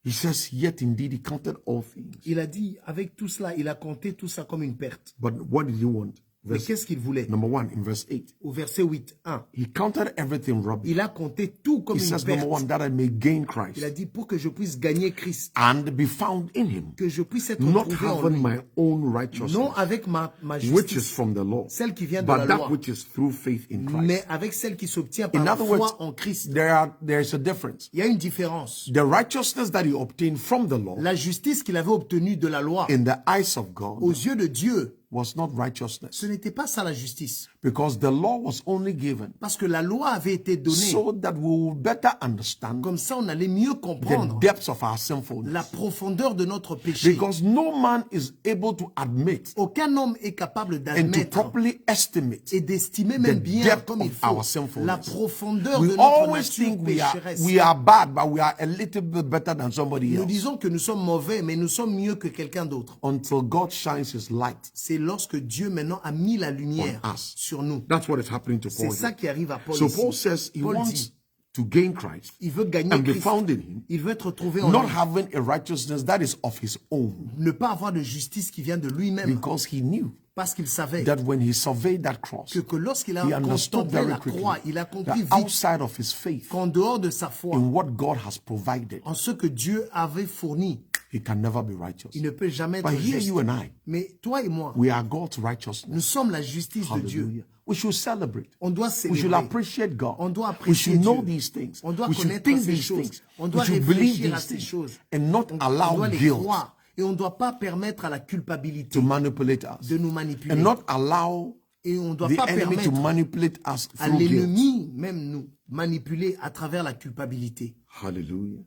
He says, yet indeed he counted all things. Il a dit, avec tout cela, il a compté tout ça comme une perte. But what did he want? Mais Verse, qu'est-ce qu'il voulait? number 1, in verse 8. Au verset 8, 1, He counted everything rubbish. il a compté tout comme He une says, number perte. 1, that I may gain Il a Christ dit, pour que je puisse gagner Christ, and be found in him, que je puisse être not trouvé en having lui. my own righteousness, Non avec ma which is justice, from the law, celle qui vient de la but that loi, which is through faith in Christ. mais avec celle qui s'obtient par In la other words, foi en Christ. there is a difference. Il y a une différence. The righteousness that he obtained from the law La justice qu'il avait obtenue de la loi, in the eyes of God aux yeux de Dieu, was not righteousness, ce n'était pas ça la justice. because the law was only given Parce que la loi avait été donnée. so that we will better understand Comme ça, on allait mieux the comprendre depths of our la sinfulness. profondeur de notre péché. Because no man is able to admit Aucun homme est capable and to d'admettre properly estimate et d'estimer même the bien depth comme il of our faut sinfulness. la profondeur We de notre always nature think pécheresse. we are bad, but we are a little bit better than somebody Nous else disons que nous sommes mauvais, mais nous sommes mieux que quelqu'un d'autre. until God shines his light. C'est lorsque Dieu maintenant a mis la lumière On us. sur nous. That's what is happening to C'est Paul. ça here. qui arrive à Paul So ici. Paul says he Paul wants dit, to gain Christ il veut gagner and be Christ. found in him, Il veut être trouvé en not lui. having a righteousness that is of his own, Ne pas avoir de justice qui vient de lui-même. because he knew Parce qu'il savait that when he surveyed that cross, que lorsqu'il he a understood contemplé very la quickly croix, il a compris that vite outside of his faith qu'en dehors de sa foi, in what God has provided, en ce que Dieu avait fourni, he can never be righteous. il ne peut jamais être But here juste. you and I, Mais toi et moi, we are God's righteousness. nous sommes la justice de Dieu. Hallelujah. We should celebrate. On doit We should célébrer. appreciate God. On doit We apprécier should know Dieu. these things. On doit We should connaître think ces these choses. things. On doit We should believe réfléchir à these ces things choses. and not On allow doit les guilt croire. Et on ne doit pas permettre à la culpabilité to manipulate us de nous manipuler. and not allow Et on ne doit the pas enemy to permettre manipulate us à through guilt. l'ennemi même nous manipuler à travers la culpabilité. Hallelujah.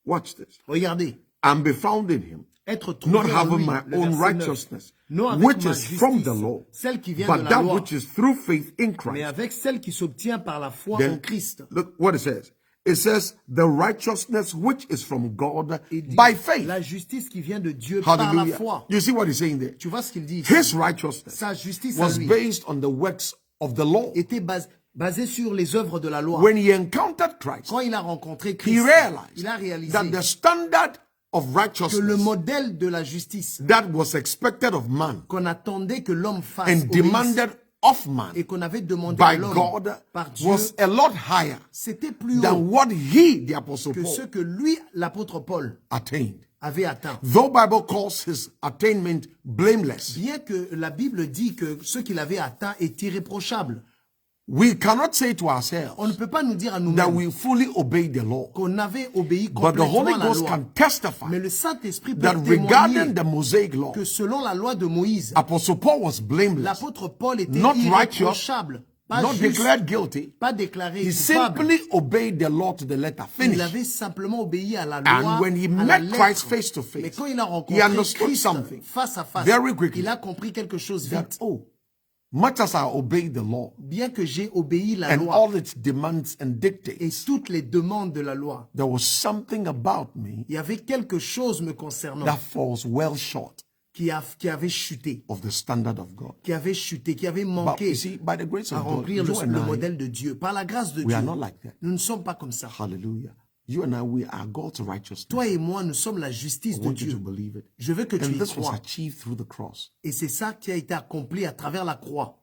Watch this. Regardez, And be found in him, être trouvé not en having lui, my le own verset 9, righteousness, non avec which ma is from the justice, law, celle qui vient de but la that loi, which is through faith in mais Christ. avec celle qui s'obtient par la foi en Then, Christ. look what it says. It says, the righteousness which is from God Il dit, by faith. la justice qui vient de Dieu par la Hallelujah. foi. You see what he's saying there? Tu vois ce qu'il dit ici? His righteousness Sa justice à was lui based on the works of the law. était basée sur les œuvres de la loi. When he encountered Christ, Quand il a rencontré he Christ, realized il a réalisé that the standard of que le righteousness modèle de la justice that was expected of man qu'on attendait que l'homme fasse and obéisse, demanded of man et qu'on avait demandé à by l'homme God par Dieu, was a lot higher c'était plus than haut what he, the apostle que ce Paul, que lui, l'apôtre Paul, attained. avait atteint. Though Bible calls his attainment blameless, Bien que la Bible dit que ce qu'il avait atteint est irréprochable, we cannot say to ourselves on ne peut pas nous dire à that nous-mêmes we fully obey the law. qu'on avait obéi But the complètement Holy à la Ghost loi. can testify Mais le Saint-Esprit peut that témoigner regarding the Mosaic law, que selon la loi de Moïse, Apostle Paul was blameless, l'apôtre Paul était not irréprochable, pas not juste, declared guilty. pas déclaré He coupable. simply obeyed the law to the letter. Il Finish. avait simplement obéi à la loi, And when he à la met Christ lettre. face to Mais face, quand il a he rencontré understood Christ something face à face, very quickly. il a compris quelque chose That, vite. oh, much as I obeyed the law Bien que j'ai obéi la and loi all its demands and et dictates, toutes les demandes de la loi, there was something about me il y avait quelque chose me concernant that falls well short qui avait chuté, of the standard of God. qui avait But manqué you see, by the grace à of God, remplir you le and I, modèle de Dieu. Par la grâce de we Dieu, are not like that. nous ne sommes pas comme ça. Hallelujah. You and I, we are God's righteousness. Toi et moi, nous sommes la I justice de want you to Dieu. believe it. Je veux que tu And y this was crois. achieved through the cross. Et c'est ça qui a été accompli à travers la croix.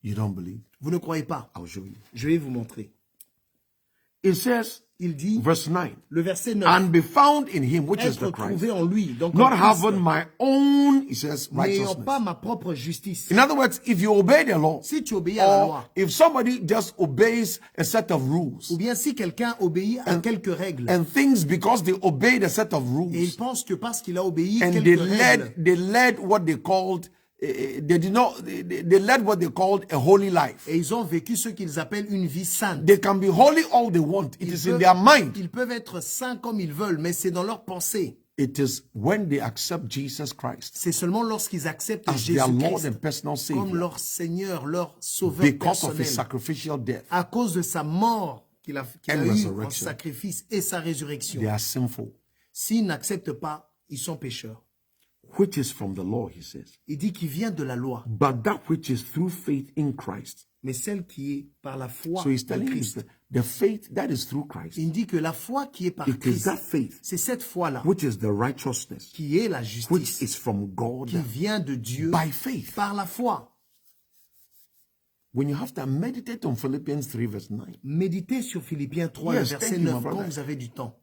You don't believe? Vous ne croyez pas? I'll show you. Je vais vous montrer. It says, Il dit, verse 9, le verset 9, and be found in him, which is être the Christ, trouvé en lui, donc not en Christ, having my own, he says, n'ayant righteousness. pas ma propre justice. In other words, if you obey the law, Si tu obéis à la or loi, if somebody just obeys a set of rules, ou bien si quelqu'un obéit à quelques règles, and things because they obeyed a set of et il rules, pense que parce qu'il a obéi and quelques règles, they led what they called, they led what they called a holy life. et ils ont vécu ce qu'ils appellent une vie sainte. They can be holy all they want. It is in their mind. Ils peuvent être saints comme ils veulent, mais c'est dans leur pensée. It is when they accept Jesus Christ C'est seulement lorsqu'ils acceptent as their Lord Jésus-Christ and personal comme Savior leur Seigneur, leur Sauveur because of his personnel, sacrificial death, à cause de sa mort qu'il a and eu en resurrection. sacrifice et sa résurrection. they are sinful, S'ils n'acceptent pas, ils sont pécheurs. which is from the law, he says. Il dit qu'il vient de la loi, But that which is through faith in Christ. mais celle qui est par la foi So he's en telling you Christ. that the faith that is through Christ, Il dit que la foi qui est par it is Christ, that faith c'est cette foi-là which is the righteousness, qui est la which justice, is from God qui vient de Dieu by faith. par la foi. When you have to meditate on Philippians 3 verse 9, Méditez sur Philippiens 3, Yes, le verset thank you, my 9, quand brother. vous avez du temps.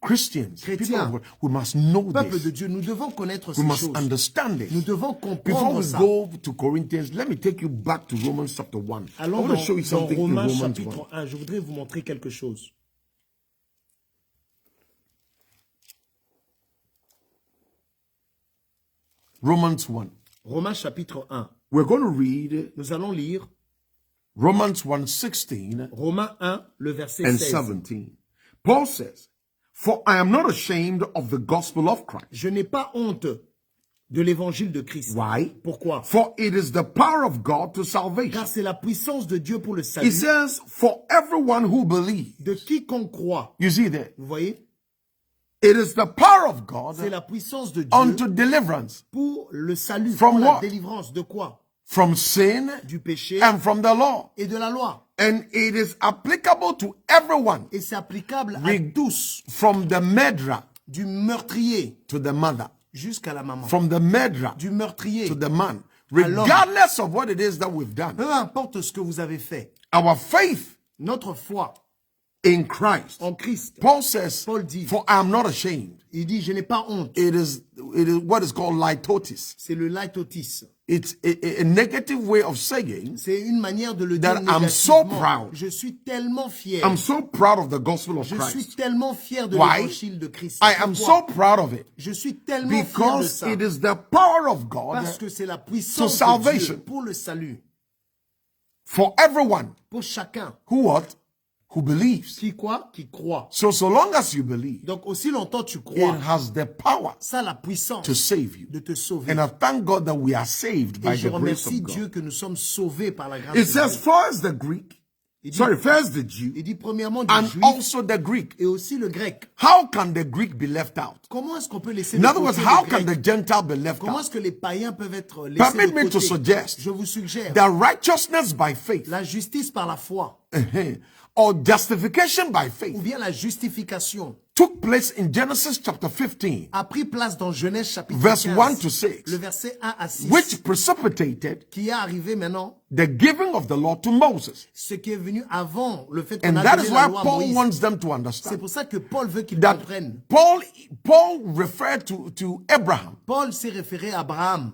Christians, people Chrétiens, of God, we must know Peuple de this. Dieu, nous devons connaître We ces must choses. understand Nous this. devons Before comprendre we ça. go to Corinthians, let me take you back to Romans chapter 1. I Allons want dans, to show you dans something in Romains Romans 1. chapitre 1. Je voudrais vous montrer quelque chose. Romans 1. Romains chapitre 1. We're going to read Nous allons lire Romans 1:16 Romains 1, le verset and 16. 17. Paul says, "For I am not ashamed of the gospel of Christ." Je n'ai pas honte de l'évangile de Christ. Why? Pourquoi? For it is the power of God to salvation. Car c'est la puissance de Dieu pour le It salut says, "For everyone who believes." de quiconque croit. You see there? Vous voyez? It is the power of C'est God la puissance de Dieu unto deliverance pour le salut, From pour la what? délivrance. De quoi? from sin Du péché and from the law. et de la loi. And it is applicable to everyone, Et c'est applicable à Reg- tous, from the murderer du meurtrier to the mother, jusqu'à la maman, from the murderer du meurtrier. to the man, l'homme. regardless of what it is that we've done. Peu importe ce que vous avez fait, Our faith notre foi in Christ. en Christ, Paul says, Paul dit, "For I am not ashamed." il dit, je n'ai pas honte. It is what is called litotis. C'est le laïtotis. It's a negative way of saying, C'est une manière de le That dire I'm so négativement. proud. Je suis tellement fier. I'm so proud of the gospel of Je suis Christ. tellement fier de Why? l'évangile de Christ. I am Pourquoi? so proud of it Je suis tellement fier de because ça. it is the power of God Parce que c'est la puissance to de Dieu salvation. pour le salut. for everyone Pour chacun. who what? Who believes. Qui quoi? Qui croit. So long as you believe, Donc aussi longtemps tu it crois, has the power ça a la puissance to save you. de te sauver. And I thank God that we are saved by Et je the grace remercie of God. Dieu que nous sommes sauvés par la grâce It de says Dieu. first the Greek, first the Jew, Il dit premièrement du and juif also the Greek. et aussi le grec. How can the Greek be left out? Comment est-ce qu'on peut laisser In de other words, côté how le can grec? the Gentile be left Comment out? est-ce que les païens peuvent être laissés Permit de me to côté? suggest Je vous suggère that righteousness by faith la justice par la foi or justification by ou faith bien la justification took place in Genesis chapter 15, a pris place dans Genèse chapitre verse 15, 1 to 6, le verset 1 à 6, which precipitated qui est arrivé maintenant, the giving of the law to Moses. ce qui est venu avant le fait qu'on And a that donné is la why loi à Paul Moïse. wants them to C'est understand pour ça que Paul veut qu'ils that comprennent. Paul referred to Abraham Paul s'est référé à Abraham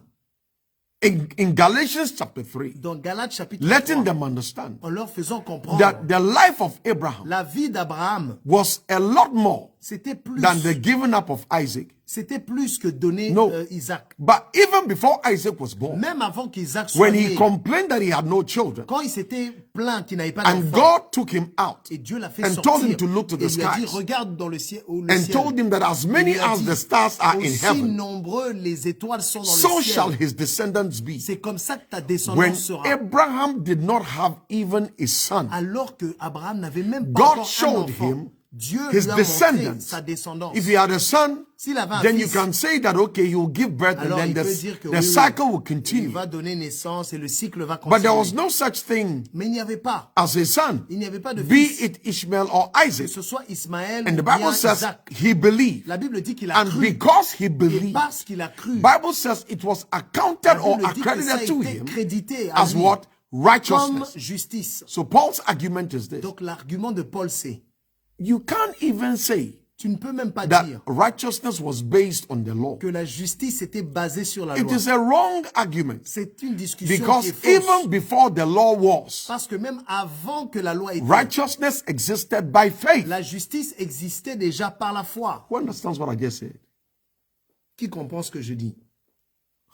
in Galatians chapter 3, dans Galates chapitre letting 3, them understand en leur faisant comprendre that the life of Abraham la vie d'Abraham, was a lot more c'était plus, than the giving up of Isaac. c'était plus que donner No. Isaac. But even before Isaac was born, Même avant qu'Isaac soit when he né, complained that he had no children, quand il s'était plaint qu'il n'avait pas and d'enfant, God took him out et Dieu l'a fait and sortir, told him to look to et the lui a dit, skies, regarde dans le ciel, and told him that as Il many lui a as dit, the stars are in aussi heaven, nombreux les étoiles sont dans so le shall ciel. his descendants be. C'est comme ça que ta When descendance sera. Abraham did not have even a son, Alors que Abraham n'avait même pas God encore un showed enfant, him Dieu his lui a montré descendants. sa descendance. If he had a son, S'il avait un then you fils, can say that, okay, he will give birth and alors then il peut dire que the oui, cycle will il continue. va donner naissance et le cycle va But there was continuer. no such thing Mais il n'y avait pas. as a son, Il n'y avait pas de be fils. it Ishmael or Que Isaac. ce soit Ismaël And the ou bien Bible says Isaac. he believed. La Bible dit qu'il a And cru. because he Et believed, parce qu'il a cru, Bible says it was la accounted or Bible dit que ça a accredited to été him crédité à as lui what? comme Righteousness. justice. So Paul's argument is this. Donc l'argument de Paul, c'est, You can't even say tu ne peux même pas that dire righteousness was based on the law. que la justice était basée sur la It loi. is a wrong argument. C'est une discussion Because qui est fausse. even before the law was, Parce que même avant que la loi était, righteousness existed by faith. la justice existait déjà par la foi. Who understands what I just said? Qui comprend ce que je dis?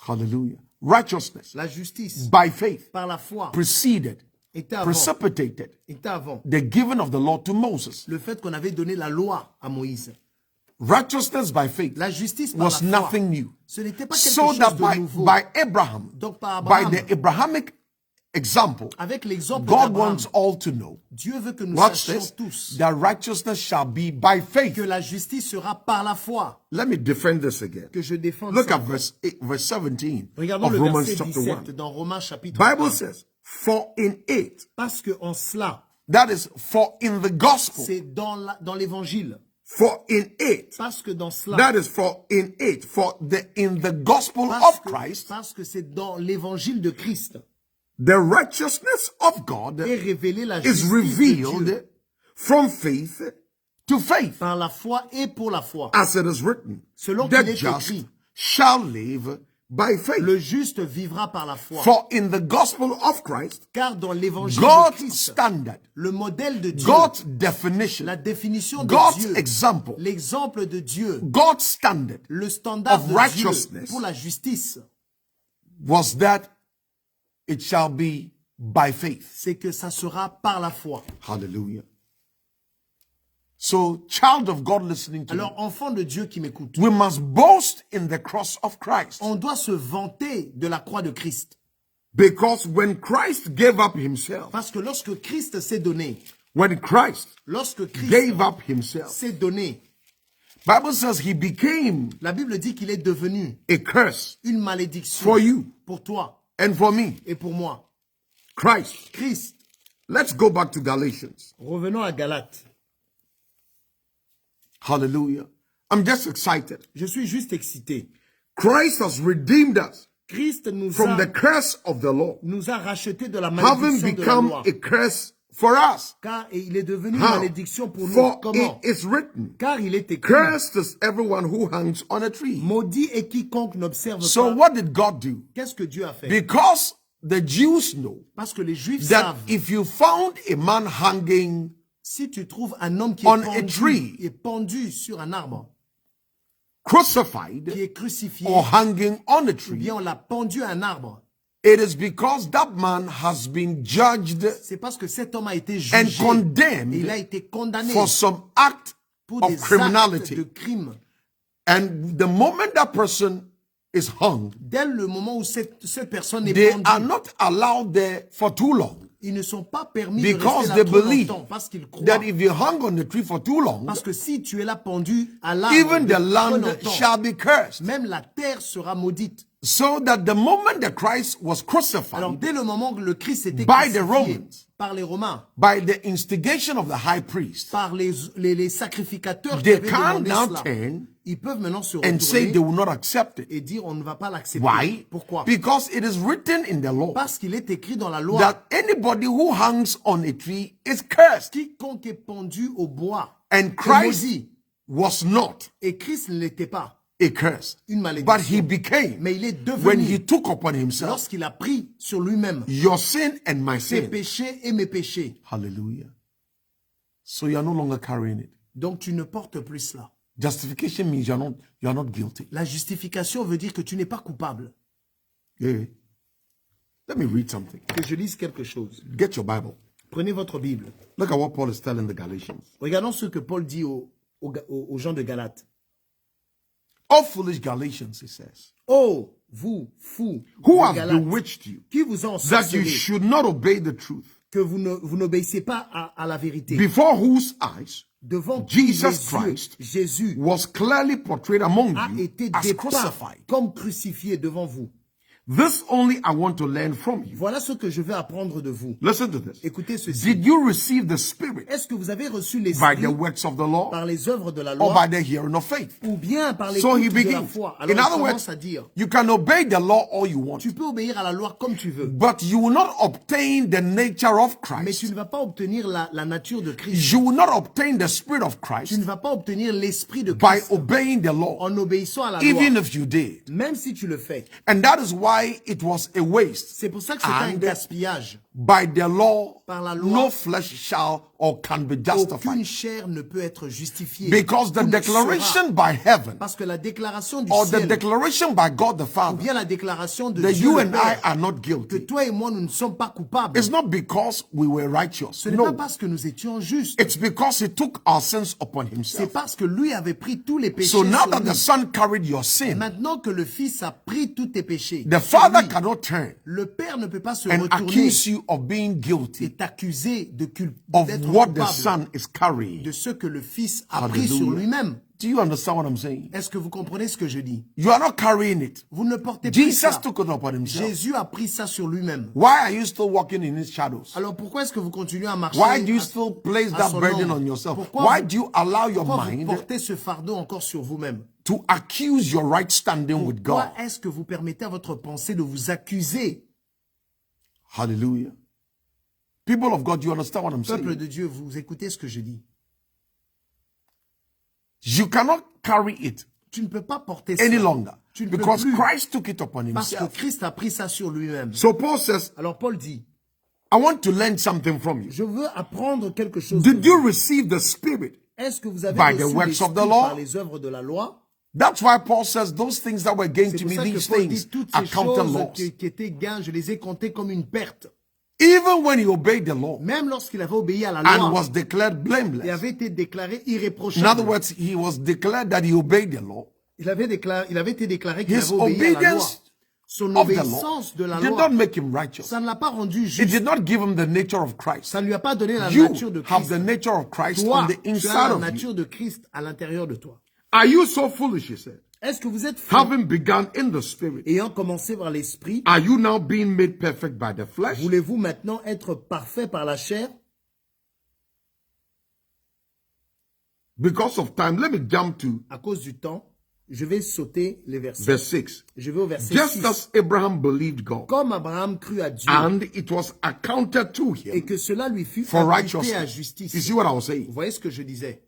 Hallelujah. Righteousness La justice by faith par la foi preceded, était avant. precipitated Était avant. the giving of the law to Moses. Le fait qu'on avait donné la loi à Moïse. Righteousness by faith La justice par was la foi. nothing new. Ce n'était pas quelque So chose that de nouveau. by Abraham, Donc par by Abraham, the Abrahamic example, avec l'exemple God d'Abraham, wants all to know, Dieu veut que nous watch sachions this, tous that righteousness shall be by faith. que la justice sera par la foi. Let me defend this again. Que je défende Look ça. at verse 17 Regardons of le Romans verset chapter 17 1. dans Romains chapitre Bible 1. says, for in it, Parce que en cela, that is, for in the gospel, c'est dans l'évangile. for in it, Parce que dans cela, that is for in it, for in the gospel parce of que, Christ, parce que c'est dans l'évangile de Christ the righteousness of God est révélée la is justice de Dieu revealed from faith to faith, par la foi et pour la foi. as it is written, Selon qu'il the est just écrit, shall live by faith. le juste vivra par la foi. For in the gospel of Christ, Car dans l'évangile de God's Christ, standard, le modèle de Dieu, God's definition, la définition de God's Dieu, example, l'exemple de Dieu, God's standard le standard of de Dieu righteousness pour la justice, was that it shall be by faith. c'est que ça sera par la foi. Hallelujah. So, child of God listening to me, Alors, enfant de Dieu qui m'écoute, we must boast in the cross of Christ. on doit se vanter de la croix de Christ. Because when Christ gave up himself, Parce que lorsque Christ s'est donné, when Christ lorsque Christ gave up himself, s'est donné, Bible says he became la Bible dit qu'il est devenu a curse une malédiction for you pour toi and for me. et pour moi. Christ. Christ. Let's go back to Galatians. Revenons à Galates. Hallelujah. I'm just excited. Je suis juste excité. Christ has redeemed us Christ nous from the a, curse of the law, nous a rachetés de la having malédiction de la become loi. a curse for us. Car il est devenu une How? malédiction pour nous. For Comment? it is written, Car il est écrit, cursed is everyone who hangs on a tree. maudit est quiconque n'observe So pas. what did God do? Qu'est-ce que Dieu a fait? Because the Jews know Parce que les Juifs that savent, if you found a man hanging si tu trouves un homme qui on est a pendu, tree, est pendu sur un arbre, crucified qui est crucifié, or hanging on a ou tree, bien on l'a pendu à un arbre, it is because that man has been judged c'est parce que cet homme a été and jugé et il a condemned été condamné for some act pour of des actes criminality. de crime. And the moment that person is hung, Dès le moment où cette personne est they pendue, are not allowed there for too long. ils ne sont pas permis Because de rester they là trop believe longtemps parce qu'ils croient. that if you hang on the tree for too long, Parce que si tu es là pendu à l'arbre even de the trop land longtemps, shall be cursed. même la terre sera maudite. So that the moment that Christ was Alors crucified dès le moment que le Christ était by the crucifié Romans, par les Romains, by the instigation of the high priest, par les sacrificateurs qui they avaient can't demandé now cela, turn ils peuvent maintenant se and say retourner they will not accept it. et dire on ne va pas l'accepter. Why? Pourquoi? Because it is written in the law Parce qu'il est écrit dans la loi, that anybody who hangs on a tree is cursed. quiconque est pendu au bois And est Christ maudit. was not Et Christ ne l'était pas, a curse, une malédiction. but he became, Mais il est when devenu, he took upon himself lorsqu'il a pris sur lui-même your sin and my ses sin. péchés et mes péchés. Hallelujah. So you are no longer carrying it. Donc tu ne portes plus cela. Justification means you are not guilty. La justification veut dire que tu n'es pas coupable. Yeah. Let me read something. Que je lise quelque chose. Get your Bible. Prenez votre Bible. Look at what Paul is telling the Galatians. Regardons ce que Paul dit aux gens de Galates. Oh, foolish Galatians, he says, Oh, vous, fous, who de have Galates, bewitched you qui vous ont that you ensorcelé, should not obey the truth, que vous n'obéissez pas à la vérité. before whose eyes Devant tous Jesus les yeux, Christ Jésus was clearly portrayed among a you été as dépeint crucified. comme crucifié devant vous. This only I want to learn from you. Voilà ce que je veux apprendre de vous. Listen to this. Écoutez ceci. Did you receive the Spirit Est-ce que vous avez reçu by l'Esprit the works of the law par les œuvres de la or loi by the hearing of faith? ou bien par So he l'écoute de la begins. foi? In Alors il other words, commence à dire, you can obey the law all you want, tu peux obéir à la loi comme tu veux, but you will not obtain the nature of mais tu Christ. ne vas pas obtenir la nature de Christ. You will not obtain the Spirit of Tu Christ ne vas pas obtenir l'Esprit de by Christ obeying the law, en obéissant à la even loi, if you did. même si tu le fais. And that is why it was a waste. C'est pour ça que c'est un And gaspillage. by the law, Par la loi, no flesh shall or can be justified. aucune chair ne peut être justifiée. Because the Ou ne declaration sera. by heaven Parce que la déclaration du or the ciel, declaration by God the ou Father bien la déclaration de that Dieu you le and I Père, are not que guilty, toi et moi nous ne sommes pas coupables. it's not because we were righteous. Ce n'est pas No, parce que nous étions justes. it's because he took our sins upon C'est himself. parce que lui avait pris tous les péchés So now sur that lui. the Son carried your sin, Maintenant que le Fils a pris tous tes péchés, the sur Father lui, cannot turn le Père ne peut pas se and retourner accuse you of being et guilty t'accuser of d'être what the coupable Son is carrying. de ce que le Fils a pris sur Hallelujah. lui-même. Do you understand what I'm saying? Est-ce que vous comprenez ce que je dis? You are not carrying it. Vous ne portez plus Jesus ça. took it upon himself. Jésus a pris ça sur lui-même. Why are you still walking in his shadows? Alors pourquoi est-ce que vous continuez à marcher Why do you à- still place à that son burden ombre? on yourself? Pourquoi Why vous- do you allow your Pourquoi vous mind portez ce fardeau encore sur vous-même? to accuse your right standing with God? Pourquoi est-ce que vous permettez à votre pensée de vous accuser? Hallelujah. People of God, you understand what I'm Peuple saying? de Dieu, vous écoutez ce que je dis. You cannot carry it Tu ne peux pas porter any ça. longer Tu ne peux because plus, Christ took it upon parce que himself. Christ a pris ça sur lui-même. So Paul says, Alors Paul dit, I want to learn something from you. je veux apprendre quelque chose. de Did vous. you receive the Spirit? Est-ce que vous avez by the reçu works of the l'Esprit law? par les œuvres de la loi? That's why Paul says those things that were gained C'est to pour me, ça que these Paul things dit toutes are ces counted choses loss. qui étaient gains, je les ai comptées comme une perte. Even when he obeyed the law Même lorsqu'il avait obéi à la and loi, was declared il blameless. avait été déclaré In irréprochable. other words, he was declared that he obeyed the law. Il avait été déclaré qu'il His avait obéi à la loi. obedience Son of the law obéissance de la did loi, not make him righteous. ça ne l'a pas rendu It juste. did not give him the nature of Christ. Ça ne lui a pas donné la You nature de have Christ. the nature of Christ Toi, on the tu as inside la of you. nature de Christ à l'intérieur de toi. Are you so foolish, he said? Est-ce que vous êtes fou, Having begun in the Spirit, ayant commencé par l'esprit, are you now being made perfect by the flesh? voulez-vous maintenant être parfait par la chair? Because of time, let me jump to À cause du temps, je vais sauter les versets. verse 6. Je vais au verset Just 6. as Abraham believed God, Comme Abraham crut à Dieu and it was accounted to et him que cela lui fut for imputé à righteousness. justice. You see what I was Vous saying? voyez ce que je disais?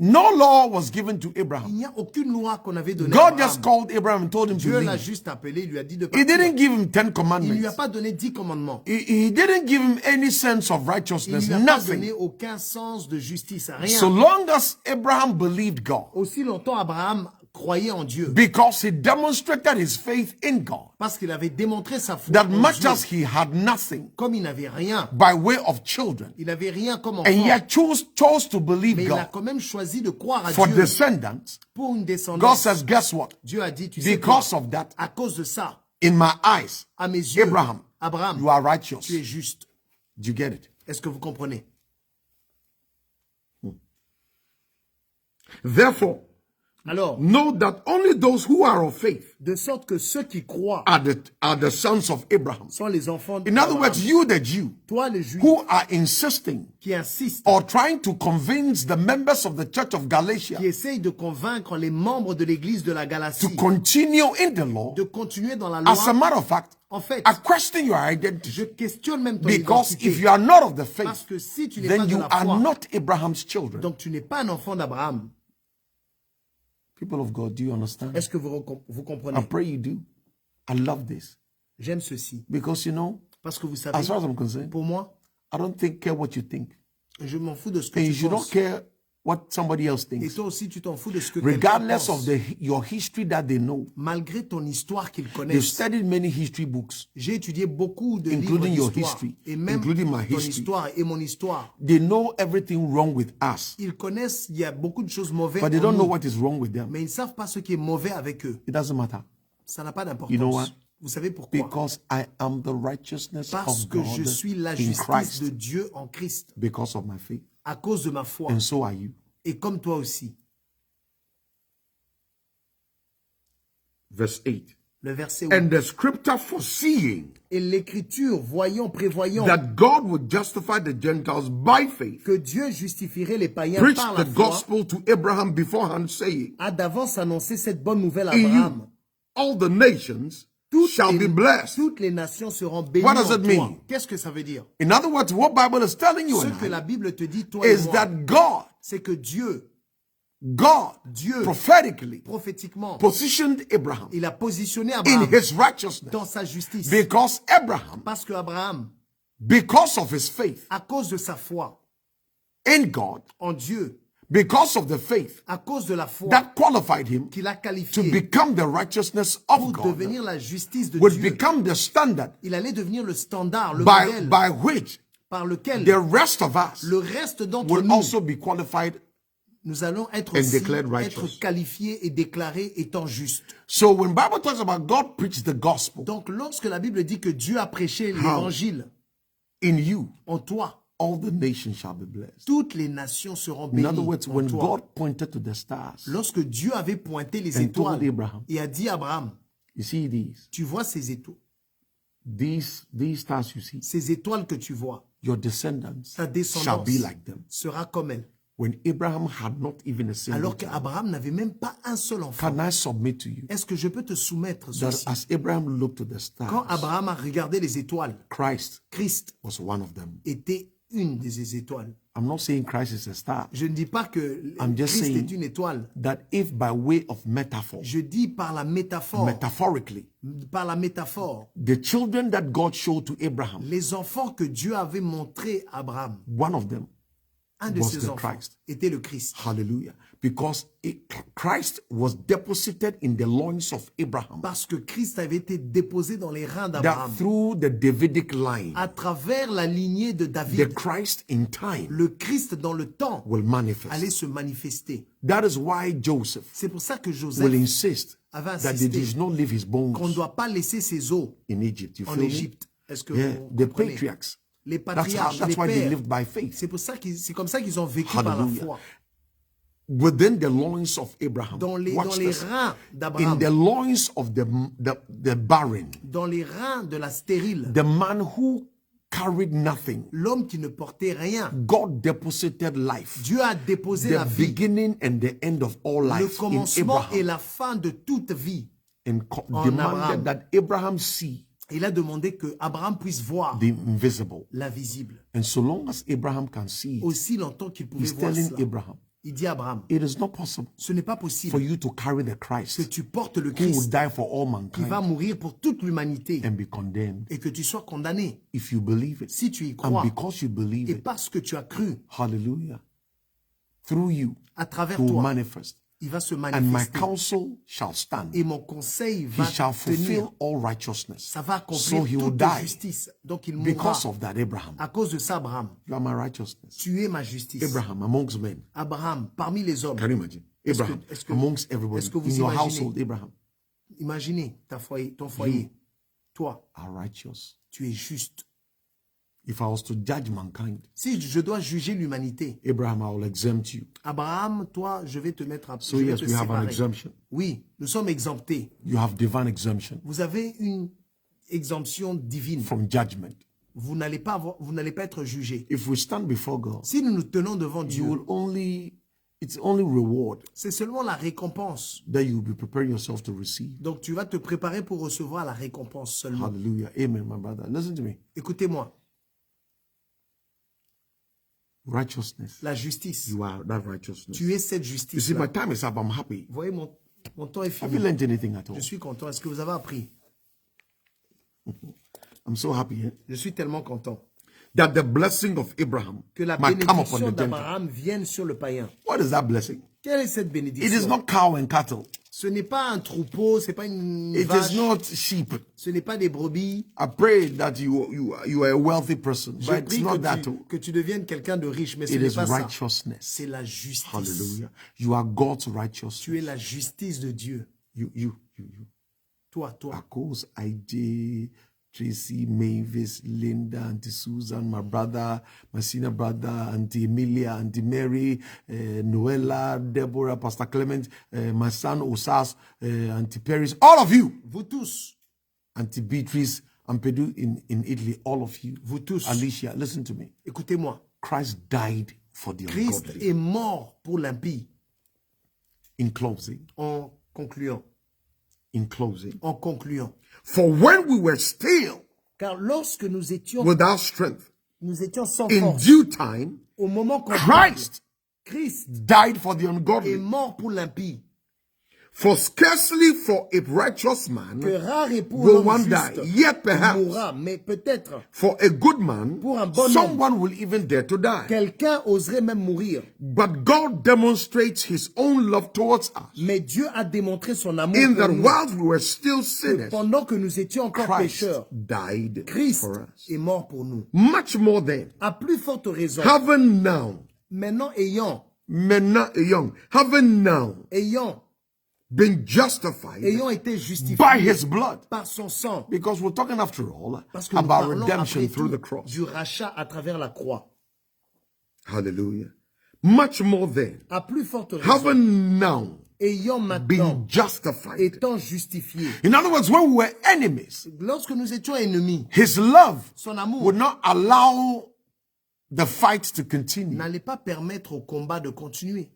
No law was given to Il Abraham. n'y a aucune loi qu'on avait donnée à God Abraham. just called Abraham and told him to Dieu l'a leave. juste appelé, il lui a dit de He partir. didn't give him 10 Il ne lui a commandments. pas donné 10 commandements. He didn't give him any sense of Il ne righteousness, lui a pas donné nothing. aucun sens de justice, rien. So long as Abraham believed God, Aussi longtemps Abraham croyait en Dieu because he demonstrated his faith in God, parce qu'il avait démontré sa foi that en much Dieu. as he had nothing Comme il n'avait rien, by way of children, il n'avait rien comme and enfant, yet chose to mais believe il a God quand même choisi de croire à for Dieu descendants, pour une God descendance. says, guess what? Dieu a dit, tu sais quoi, Because of that, à cause de ça, in my eyes, à mes yeux, Abraham, Abraham, you are tu es righteous. juste. Do you get it? Est-ce que vous comprenez? Therefore, Alors, know that only those who are of faith de sorte que ceux qui croient are the sons of Abraham. sont les enfants In other d'Abraham. words, you, the Jew, Toi, les Juifs, who are insisting qui insistent, or trying to convince the members of the church of Galatia qui essayent de convaincre les membres de l'église de la to Galatie continue in the law, de continuer dans la loi. as a matter of fact, En fait, I question your je identity. questionne même ton Because identité. if you are not of the Parce faith, que si tu n'es pas then de you la are foi, not Abraham's children. donc tu n'es pas un enfant d'Abraham. People of God, do you understand? Est-ce que vous I comprenez? pray you do. I love this. J'aime ceci. Because you know, Parce que vous savez, as far as I'm concerned, pour moi, I don't care what you think. je m'en fous de ce que And tu you don't penses. care what somebody else Et thinks. toi aussi, tu t'en fous de ce que quelqu'un Regardless pense. of your history that they know. Malgré ton histoire qu'ils They've connaissent. studied many history books. J'ai étudié beaucoup de livres Including your d'histoire. history, Et même including my ton history. histoire et mon histoire. They know everything wrong with us, Ils connaissent, il y a beaucoup de choses mauvaises but they en don't know nous, what is wrong with them. mais ils ne savent pas ce qui est mauvais avec eux. It doesn't matter. Ça n'a pas d'importance. You know what? Vous savez pourquoi? Because I am the righteousness Parce of que je God suis la in justice Christ de Dieu en Christ, because of my faith. à cause de ma foi. And so are you. Et comme toi aussi. Verse 8. Le verset 8. And the scripture foreseeing Et l'écriture, voyant, prévoyant that God would justify the Gentiles by faith, que Dieu justifierait les païens preached par la the foi, gospel to Abraham beforehand, saying, a d'avance annoncé cette bonne nouvelle à in Abraham. you all the nations shall be blessed. Toutes les nations seront bénies What does en it toi. mean? Qu'est-ce que ça veut dire? In other words, what Bible is telling you Ce and que I la Bible te dit, toi et is moi, that God, c'est que Dieu, Dieu, prophetically prophétiquement, positioned Abraham il a positionné in Abraham his righteousness dans sa justice. because Abraham, Parce que Abraham, because of his faith à cause de sa foi in God, en Dieu, because of the faith à cause de la foi that qualified him qu'il a to qualifié become the righteousness of pour God, devenir la justice de would Dieu, become the standard il allait devenir le standard, le modèle by which par lequel the rest of us le reste d'entre will nous, also be qualified. nous allons être and aussi declared righteous. être qualifiés et déclarés étant justes. So when Bible talks about God preached the gospel Donc lorsque la Bible dit que Dieu a prêché l'évangile in you, en toi, all the nations shall be blessed. toutes les nations seront In bénies other words, en when toi. God pointed to the stars, Lorsque Dieu avait pointé les and étoiles told Abraham, et a dit à Abraham, you see tu vois ces étoiles, these stars you see, ces étoiles que tu vois, your descendants ta shall descendance be like them. sera comme elle. When Abraham had not even a single Alors child. qu'Abraham n'avait même pas un seul enfant. Can I submit to you Est-ce que je peux te soumettre that ceci? as Abraham looked to the Quand stars, Abraham a regardé les étoiles, Christ Christ was one of them? était une des étoiles. I'm not saying Christ is a star. Je ne dis pas que I'm just Christ saying est une étoile. that if by way of metaphor, Je dis par la métaphore, metaphorically, the children that God showed to Abraham, les enfants que Dieu avait montrés à Abraham, one of them un de was ses the enfants Christ. était le Christ. Hallelujah. Because Christ was deposited in the loins of Abraham. Parce que Christ avait été déposé dans les reins That d'Abraham. through the Davidic line, À travers la lignée de the David, Christ in time le Christ dans le temps will manifest. allait se manifester. That is why Joseph C'est pour ça que will Joseph insist avait that he insisté does not leave his bones qu'on ne doit pas laisser ses os in Egypt. You en feel me? Égypte. Est-ce que Yeah, vous the comprenez? patriarchs. Les That's patriarches, les why they pères. lived by faith. C'est pour ça c'est comme ça qu'ils ont vécu par la Hallelujah. foi. Within the loins of Abraham. Dans les Watch this. reins In d'Abraham, the loins of the barren, dans les reins de la stérile, the man who carried nothing, l'homme qui ne portait rien. God deposited life. Dieu a déposé la The vie, beginning and the end of all le life in commencement et Abraham, la fin de toute vie. and en demanded Abraham. that Abraham see Il a demandé que Abraham puisse voir the invisible. l'invisible. And so long as Abraham can see it, Aussi longtemps qu'il pouvait he's voir telling cela. Abraham, Il dit à Abraham, it is not possible ce n'est pas for possible you to carry the que Christ tu portes le who will Christ die for all qui va mankind mourir pour toute l'humanité and be condemned. et que tu sois condamné. If you believe it, Si tu y and crois because you believe et it, parce que tu as cru hallelujah, through you, à travers he will toi, manifest. il va se And my manifester. counsel shall stand. Et mon conseil He va shall tenir. fulfill all righteousness. Ça va So accomplir he will toute die justice. Donc il mourra. because of that, Abraham. À cause de ça, Abraham, You are my righteousness. tu es ma justice. Abraham amongst men. Abraham, parmi les hommes, Can you imagine? Est-ce que- Abraham est-ce que- amongst everybody est-ce que vous in your imaginez? household, Abraham, imaginez ton foyer. Toi, are righteous. tu es juste. If I was to judge mankind, Si je dois juger l'humanité, Abraham, I will exempt you. Abraham, toi, je vais te mettre à So je vais yes, te we have an séparer. exemption. Oui, nous sommes exemptés. You have divine exemption Vous avez une exemption divine. from judgment. Vous n'allez pas être jugé. If we stand before God, Si nous nous tenons devant you Dieu, will it's only reward c'est seulement la récompense. that you will be preparing yourself to receive. Donc tu vas te préparer pour recevoir la récompense seulement. Hallelujah. Amen, my brother. Listen to me. Écoutez-moi, Righteousness. la justice. You are that righteousness. Tu es cette You see, justice. my time is up. I'm happy. Vous voyez, mon temps est Have you fini. learned anything at all? Je suis content. Est-ce que vous avez appris? I'm so happy Je suis tellement content that the blessing of Abraham que la might come upon bénédiction the Gentile. d'Abraham vienne sur le païen. What is that blessing? Quelle est cette It is bénédiction? not cow and cattle. Ce n'est pas un troupeau, ce n'est pas une It vache, is not sheep. ce n'est pas des brebis. I pray that you are a wealthy person, Je but it's prie not that. que tu deviennes quelqu'un de riche, mais ce It n'est is pas ça. righteousness. C'est la justice. Hallelujah. You are God's Tu es righteousness. la justice de Dieu. You. Toi, toi. Akos, IJ, Tracy, Mavis, Linda, Auntie Susan, my brother, my senior brother, Auntie Emilia, Auntie Mary, Noella, Deborah, Pastor Clement, my son Osas, Auntie Paris, all of you. Vous tous. Auntie Beatrice, Ampedu in Italy, all of you. Vous tous. Alicia, listen to me. Écoutez-moi. Christ died for the Christ ungodly. est mort pour l'impie. In closing, En concluant. in closing. En concluant. For when we were still Car lorsque nous étions without strength, sans in force, due time, au moment qu'on Christ Christ died for the est ungodly. mort pour l'impie. For scarcely for a righteous man Que rare est pour will l'homme one juste die, yet qui perhaps mourra, mais peut-être for a good man, Pour un bon homme. someone will even dare to die. quelqu'un oserait même mourir. But God demonstrates his own love towards us Mais Dieu a démontré son amour in pour that nous. while we were still Que sinners, pendant que nous étions encore Christ pécheurs, died Christ for us. est mort pour nous. Much more than, À plus forte raison, having now, maintenant ayant been justified été justifiés by his blood. par son sang, Because we're talking after all parce que nous about parlons redemption après through tout the cross. du rachat à travers la croix. Hallelujah. Much more than, À plus forte raison, having now ayant maintenant, been justified. étant justifiés. In other words, when we were enemies, Lorsque nous étions ennemis, his love son amour would not allow the fight to continue. n'allait pas permettre au combat de continuer.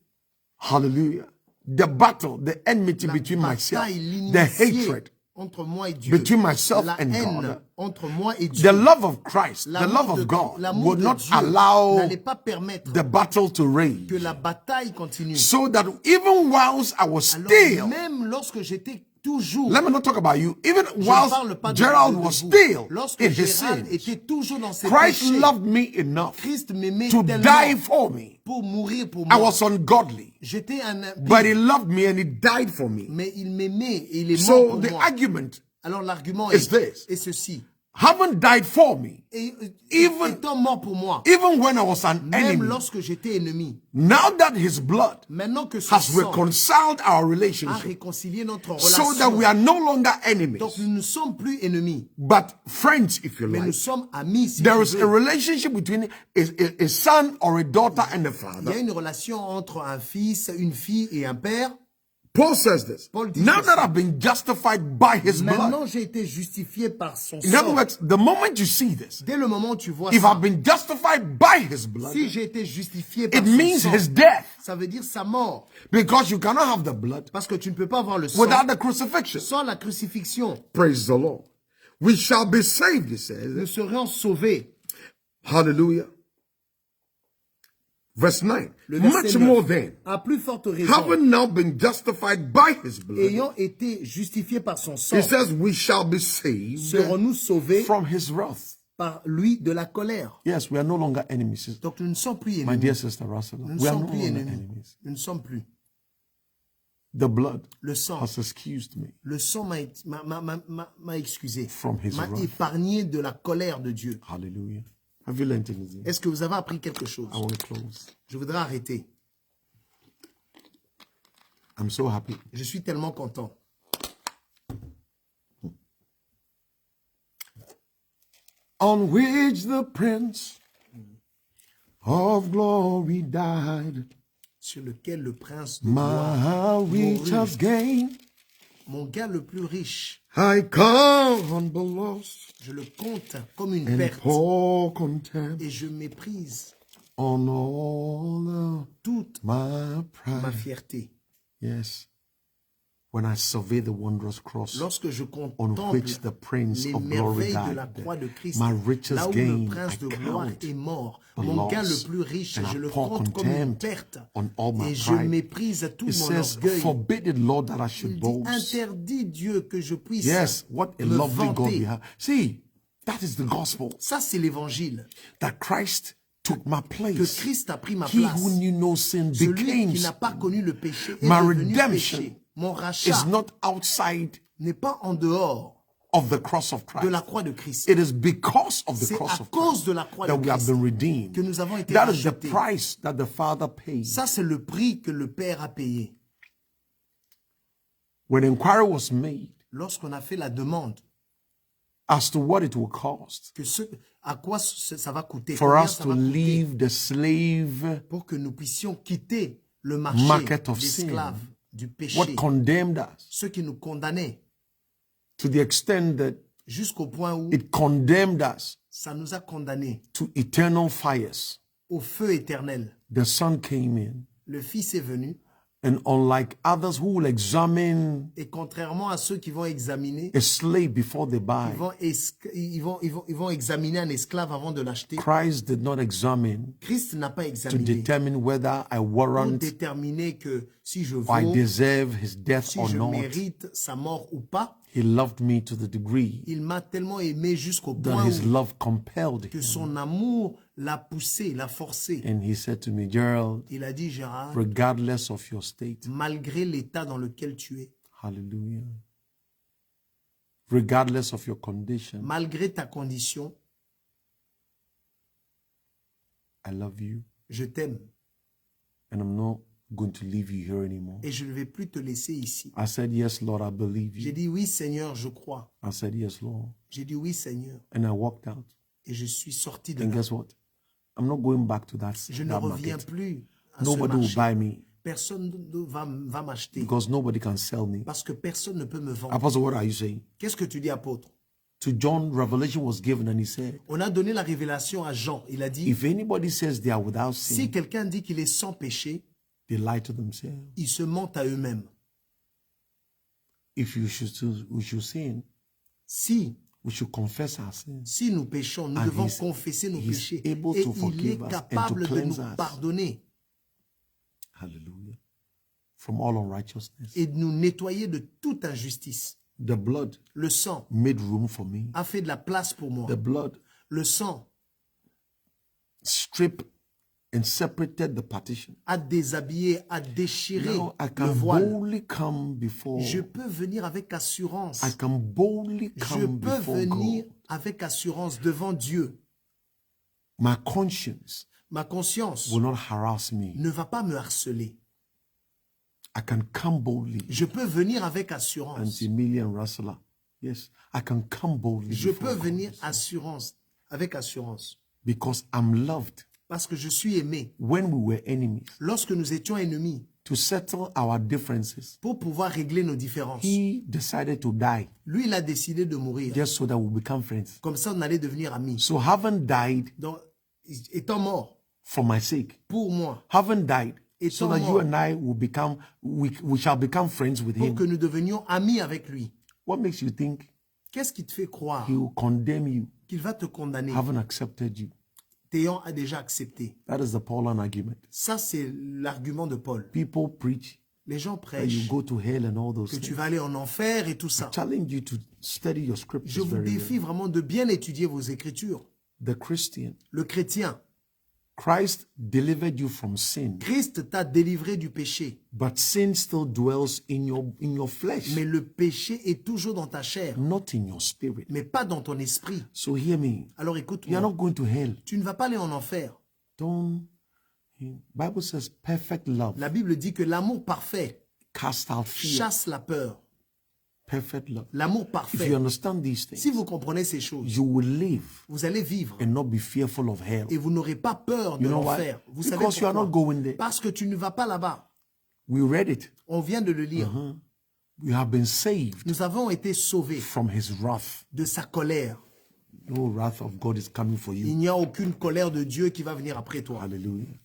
Hallelujah. The battle, the enmity between myself, Bataille, the l'initié hatred entre moi et Dieu, between myself la and haine God, entre moi et Dieu, the love of Christ, the l'amour love of God l'amour would de not Dieu allow n'allait pas permettre the battle to rage. que la bataille continue. So that even whilst I was Alors, still, même lorsque j'étais toujours, let me not talk about you, even je ne whilst parle pas de Gerald vous, was vous. still Lorsque in his Gérald sins, était toujours dans ses Christ péchés, loved me enough Christ m'aimait to tellement die for me. pour mourir pour I moi. was ungodly, J'étais un impie, but he loved me and he died for me. mais il m'aimait et il est mort So pour the moi. argument Alors l'argument is this. est ceci. Haven't died for me, Et, Even- étant mort pour moi, even when I was an même enemy. lorsque j'étais ennemi, Now that his blood maintenant que son has sang reconciled our a relationship, réconcilié notre so that relation, we are no longer enemies, donc nous ne sommes plus ennemis, but friends, if you mais nous like. sommes amis. Si There tu is veux. a relationship between a son or a daughter and a Il y a father. une relation entre un fils, une fille et un père. Paul says this. Paul dit Now ceci. that I've been justified by his blood. Maintenant, j'ai été justifié par son In other sang. words, the moment you see this, Dès le moment où tu vois if ça, I've been justified by his blood, si j'ai été justifié par it son means sang, his death. ça veut dire sa mort. Because you cannot have the blood Parce que tu ne peux pas avoir le sang without the crucifixion. sans la crucifixion. Praise the Lord. We shall be saved, he Nous says. serions sauvés. Hallelujah. Verse 9. Le verset Much 9. more than, À plus forte raison, having now been justified by his blood, ayant été justifiés par son sang, he says we shall be saved serons-nous sauvés from his wrath. par lui de la colère. Yes, we are no longer enemies. Donc nous ne sommes plus My ennemis. dear sister Russell, Nous ne we are no sommes plus longer ennemis. enemies. Nous ne sommes plus. The blood Le sang. has excused me Le sang m'a excusé, from his m'a wrath. épargné de la colère de Dieu. Hallelujah. Have you learned anything? Est-ce que vous avez appris quelque chose? I want to close. Je voudrais arrêter. I'm so happy. Je suis tellement content. On which the Prince of Glory died, Sur lequel le prince de gloire my richest gain. mon gars le plus riche, I count the loss je le compte comme une and perte pour contempt et je méprise on all toute my ma pride. fierté. Yes. When I survey the wondrous cross Lorsque je on contemple which the Prince les of Glory merveilles de la died, croix de Christ, my richest là où gain, le prince I de gloire count est mort, the mon gars le loss plus riche, and je I le pour compte comme une contempt perte on all my et je pride. méprise tout It mon says, orgueil. forbid it, Lord, that I should Il dit, boast. interdit Dieu que je puisse Yes, what a me lovely God we vanter. have. See, that is the gospel. Ça, c'est l'évangile. That Christ took my Que place. Christ a pris ma He place. who knew no sin Celui became qui n'a sin. pas connu le péché est My devenu redemption péché. Mon is rachat not outside n'est pas en dehors of the cross of de la Christ. croix de Christ. It is because of the C'est cross à of cause Christ de la croix de that we have Christ been redeemed. que nous avons été That is the rachetés. price that the Father paid. Ça, c'est le prix que le Père a payé. When inquiry was made, lorsqu'on a fait la demande as to what it will cost à quoi ça va coûter, for combien us ça to va coûter leave the slave pour que nous puissions quitter le market marché of sin. d'esclaves, du What péché, condemned us ceux qui nous condamnaient, to the extent that jusqu'au point où it condemned us ça nous a condamnés to eternal fires. au feu éternel. The Son came in, Le Fils est venu, and unlike others who will examine et contrairement à ceux qui vont examiner, a slave before they buy, ils vont examiner un esclave avant de l'acheter. Christ did not examine Christ n'a pas to examiné determine whether I pour warrant déterminer que si je or I vaux, deserve his death si or je not. mérite sa mort ou pas. He loved me to the degree Il m'a tellement aimé jusqu'au that point his où love compelled que him. son amour l'a poussé, l'a forcé. And he said to me, Gerald, Il a dit, Gérard, regardless of your state, malgré l'état dans lequel tu es, hallelujah, regardless of your condition, malgré ta condition, I love you, je t'aime and I'm not going to leave you here anymore. et je ne vais plus te laisser ici. I said, yes, Lord, I believe J'ai you. dit, oui, Seigneur, je crois. I said, yes, Lord. J'ai dit, oui, Seigneur. And I walked out. Et je suis sorti de And là. guess what? I'm not going back to that, Je ne that reviens market. plus à ce Nobody will marché. buy me Personne ne va m'acheter because nobody can sell me. parce que personne ne peut me vendre. Apostle, what are you saying? Qu'est-ce que tu dis, apôtre? To John, revelation was given and he said, On a donné la révélation à Jean. Il a dit, if anybody says they are without si sin, quelqu'un dit qu'il est sans péché, they lie to themselves. ils se mentent à eux-mêmes. If we should sin, Si we should confess our sins. Si nous péchons, nous And devons he's- confesser nos he's péchés. able Et to il forgive est us and capable to de nous cleanse us. pardonner Hallelujah. From all unrighteousness. et de nous nettoyer de toute injustice. The blood Le sang made room for me. a fait de la place pour moi. The blood Le sang stripped and separated the partition. a déshabillé, a déchiré Now I le can voile. boldly come before. Je peux venir avec assurance. I can boldly Je come peux before venir God. avec assurance devant Dieu. My conscience Ma conscience will not harass me. ne va pas me harceler. I can come boldly. Je peux venir avec assurance. Anti-million Russell. Yes, I can come boldly Je before peux God venir avec assurance. because I'm loved. Parce que je suis aimé. When we were enemies, Lorsque nous étions ennemis, to settle our differences, pour pouvoir régler nos différences, he decided to die lui, il a décidé de mourir. just so that we become friends. Comme ça, on allait devenir amis. So having died Donc, étant mort for my sake, pour moi, having died so Étant that you mort. and I will become, we shall become friends with pour him. que nous devenions amis avec lui. What makes you think Qu'est-ce qui te fait croire he will condemn you, qu'il va te condamner, having accepted you? t'ayant déjà accepté? That is the Pauline argument. Ça, c'est l'argument de Paul. People preach Les gens that you prêchent go to hell and all those que tu things. vas aller en enfer et tout ça. Challenge you to study your Je scriptures vous very défie well. vraiment de bien étudier vos écritures. The Christian, Le chrétien, Christ delivered you from sin, Christ t'a délivré du péché. but sin still dwells in your flesh, Mais le péché est toujours dans ta chair, not in your spirit. mais pas dans ton esprit. So hear me. Alors You are écoute-moi, not going to hell. tu ne vas pas aller en enfer. Don't. Bible says perfect love La Bible dit que l'amour parfait cast out fear. chasse la peur. Perfect love. L'amour If parfait. you understand these Si things, vous comprenez ces choses, you will live vous allez vivre and not be fearful of hell. et vous n'aurez pas peur de You know why? l'enfer. Vous savez Because you are not pourquoi? going there. Parce que tu ne vas pas là-bas. We read it. On vient de le lire. We have been saved Nous avons été sauvés from his wrath. de sa colère. No wrath of God is coming for you. Il n'y a aucune colère de Dieu qui va venir après toi. Hallelujah.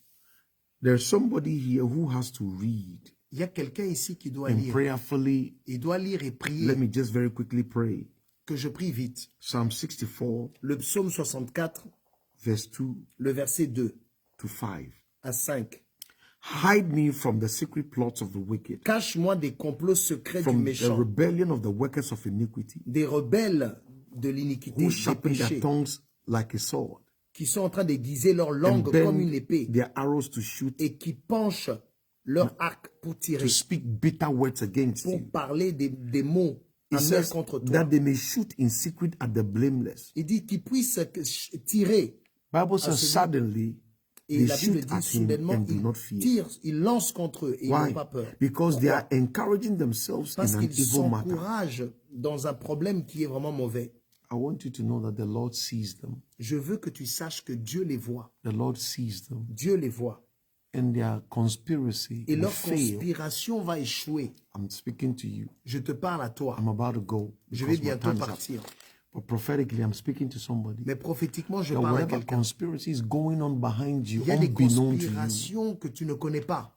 There's somebody here who has to read Il y a quelqu'un ici qui doit and lire. prayerfully. Il doit lire et prier. Let me just very quickly pray. Que je prie vite. Psalm 64, Le psaume 64, verse 2 le verset 2 to 5. à 5. Hide me from the secret plots of the wicked, Cache-moi des complots secrets du from the méchant, rebellion of the workers of iniquity, des rebelles de l'iniquité, who des sharpen their péchés, tongues like a sword, qui sont en train d'aiguiser leur and langue comme une bend épée their arrows to shoot, et qui penchent leur arc pour tirer, to speak bitter words against pour you. parler des mots It amers says contre toi. that they may shoot in secret at the blameless. Il dit qu'ils puissent tirer. Bible says suddenly Et they la Bible shoot dit at him soudainement, and do not fear. ils tirent, ils lancent contre eux et ils Why? n'ont pas peur. Because they are encouraging themselves Parce in an qu'ils evil matter. s'encouragent dans un problème qui est vraiment mauvais, I want you to know that the Lord sees them. je veux que tu saches que Dieu les voit. The Lord sees them. Dieu les voit. And their conspiracy Et will leur fail. conspiration va échouer. I'm speaking to you. Je te parle à toi. I'm about to go. Je vais because my bientôt time's up. partir. But prophetically, I'm speaking to somebody. Mais prophétiquement, je That parle à whatever quelqu'un. conspiracy is going on behind you, Il y a des unbeknown to you, conspirations que tu ne connais pas.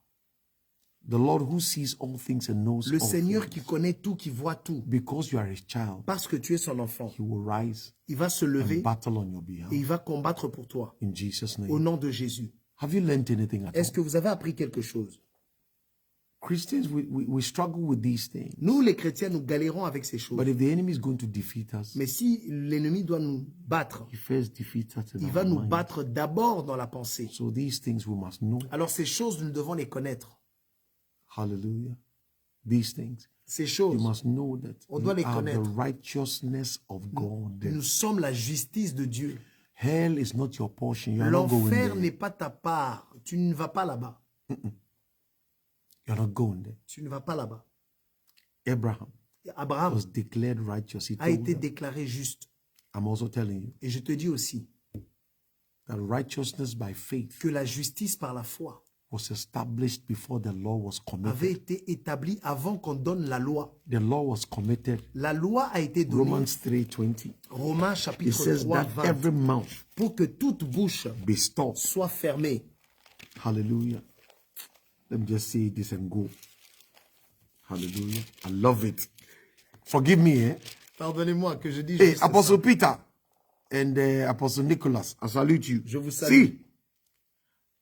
the Lord who sees all things and knows Le all Seigneur things, qui connaît tout, qui voit tout, because you are his child, parce que tu es son enfant, he will rise il va se and lever battle on your behalf. et il va combattre pour toi. In Jesus' Au name. nom de Jésus. Have you learned anything at Est-ce all? que vous avez appris quelque chose? Christians, we struggle with these things. Nous, les chrétiens, nous galérons avec ces choses. But if the enemy is going to defeat us, Mais si l'ennemi doit nous battre, he first defeats us in il our va nous mind. battre d'abord dans la pensée. So these things we must know. Alors ces choses, nous devons les connaître. Hallelujah. These things. Ces You choses, must know that On you doit les are the connaître. righteousness of God. nous sommes la justice de Dieu. Hell is not your portion. You are not going L'enfer there. n'est pas ta part. Tu ne vas pas là-bas. You're not going there. Tu ne vas pas là-bas. Abraham Abraham was declared righteous. He a told été them. déclaré juste. I'm also telling you Et je te dis aussi that righteousness by faith que la justice par la foi was established before the law was avait committed. été établie avant qu'on donne la loi. The law was committed. La loi a été donnée. Romans 3:20. Romains It chapitre says 3, that 20. every mouth Pour que toute bouche be stopped. soit fermée. Hallelujah. Let me just say this and go. Hallelujah. I love it. Forgive me, eh? Pardonnez-moi que je dis Hey, juste Apostle ça. Peter and Apostle Nicholas, I salute you. Je vous salue. See,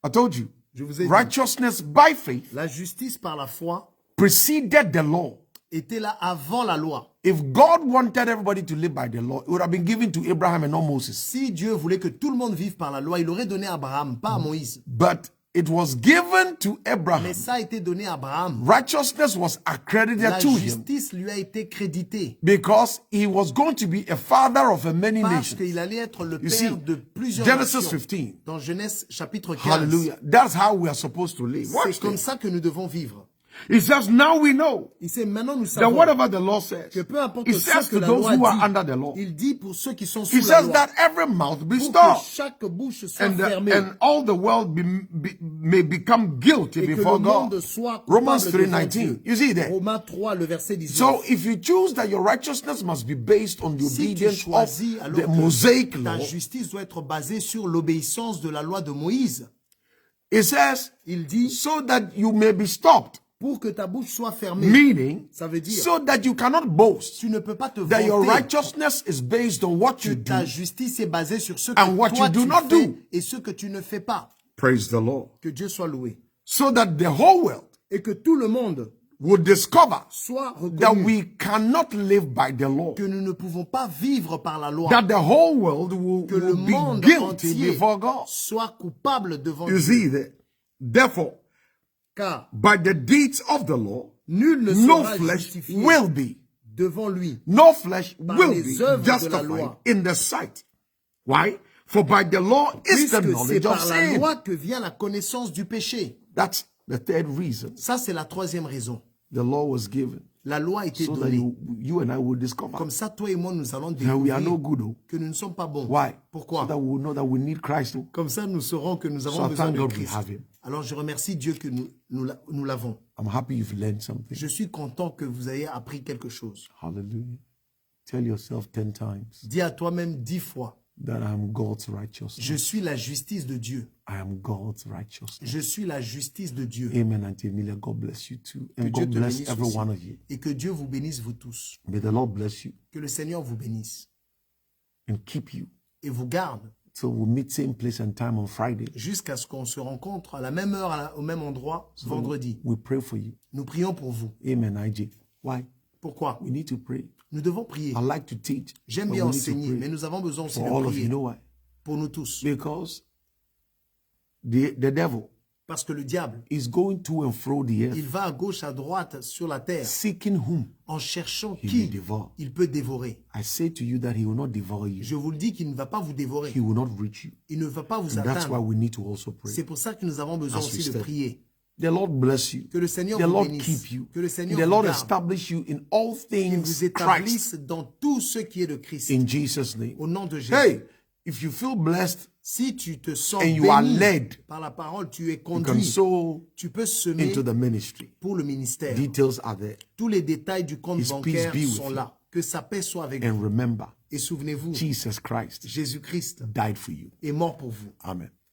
I told you, Je vous ai dit, righteousness by faith la justice par la foi preceded the law. était là avant la loi. If God wanted everybody to live by the law, it would have been given to Abraham and not Moses. Si Dieu voulait que tout le monde vive par la loi, il aurait donné à Abraham, pas à Moïse. But it was given to Abraham. Mais ça a été donné à Abraham. Righteousness was accredited La to him justice lui a été créditée because he was going to be a father of a many parce nations. qu'il allait être le You see, père de plusieurs Genesis nations. 15. Dans Genèse chapitre 15. Hallelujah. That's how we are supposed to live. Watch C'est comme this. ça que nous devons vivre. It says, now we know Il sait, maintenant nous that savons whatever the law says, que peu importe it ce says que to la those loi who are dit, under the law, il dit pour ceux qui sont sous it la says loi, that every mouth be pour que stopped chaque bouche soit and, fermée and all the world may become guilty et que before le monde God. soit Romans coupable devant 3:19. Dieu. You see there? Romains 3, le verset 19. So if you choose that your righteousness must be based on the Si tu obedience of choisis, alors the que Mosaic ta law, justice doit être basée sur l'obéissance de la loi de Moïse. it says, Il dit, so that you may be stopped. pour que ta bouche soit fermée, Meaning, ça veut dire, so that you cannot boast tu ne peux pas te that your vanter righteousness is based on what que you ta do. justice est basée sur ce And que what toi you do tu not fais do. et ce que tu ne fais pas. Praise the Lord. Que Dieu soit loué. So that the whole world Et que tout le monde will discover soit that reconnu we cannot live by the law. que nous ne pouvons pas vivre par la loi. That the whole world Que le will monde be guilty entier before God. soit coupable devant You Dieu. see that? Therefore, Car by the deeds of the law, nul ne no sera flesh justifié will be. devant lui. No flesh Par will les be œuvres de la justified loi. in the sight. Why? For by the law is the Puisque c'est knowledge of par la sin. loi que vient la connaissance du péché. That's the third reason Ça, c'est la troisième raison. the law was given. La loi a été So that donnée. you and I will discover Comme ça, toi et moi, nous allons that we are no découvrir good. Oh. que nous ne sommes pas bons. Why? Pourquoi? So that we will know that we need Christ. Oh. Comme ça, nous saurons que nous avons So I besoin thank de God we Christ. have him. Alors, je remercie Dieu que nous l'avons. I'm happy you've learned something. Je suis content que vous ayez appris quelque chose. Hallelujah. Tell yourself 10 times Dis à toi-même 10 fois, that I am God's righteousness. je suis la justice de Dieu. I am God's righteousness. Je suis la justice de Dieu. Amen, Auntie Emilia. God bless you too. Que And Dieu God te bless bénisse every aussi. one of you. Et que Dieu vous bénisse, vous tous. May the Lord bless you Que le Seigneur vous bénisse and keep you. et vous garde So we'll meet same place and time on Friday. jusqu'à ce qu'on se rencontre à la même heure, au même endroit, vendredi. We pray for you. Nous prions pour vous. Amen, IJ. Why? Pourquoi? We need to pray. Nous devons prier. I like to teach. J'aime but bien we need to enseigner, pray mais nous avons besoin aussi for de all of you. prier You know why? pour nous tous. Because the devil Parce que le diable, is going to and fro the earth, il va à gauche, à droite sur la terre seeking whom en cherchant he may qui devour. il peut dévorer. I say to you that he will not devour you. Je vous le dis qu'il ne va pas vous dévorer. He will not reach you. Il ne va pas vous And that's why atteindre. we need to also pray. C'est pour ça que nous avons besoin As we aussi de step. prier. The Lord bless you. Que le Seigneur The vous Lord bénisse. keep you. Que le Seigneur The vous Lord garde. establish you in all Qu'il things vous Christ. établisse dans tout ce qui est de Christ. In Jesus' name. Au nom de Jésus. Hey, if you feel blessed Si tu te sens and you are béni led, par la parole, tu es you can conduit, sow tu peux semer into the ministry. pour le ministère. Details are there. Tous les détails du compte His bancaire peace be with sont you. là. Que sa paix soit avec vous. And remember, Et souvenez-vous, Jesus Christ Jésus-Christ died for you. est mort pour vous. Amen.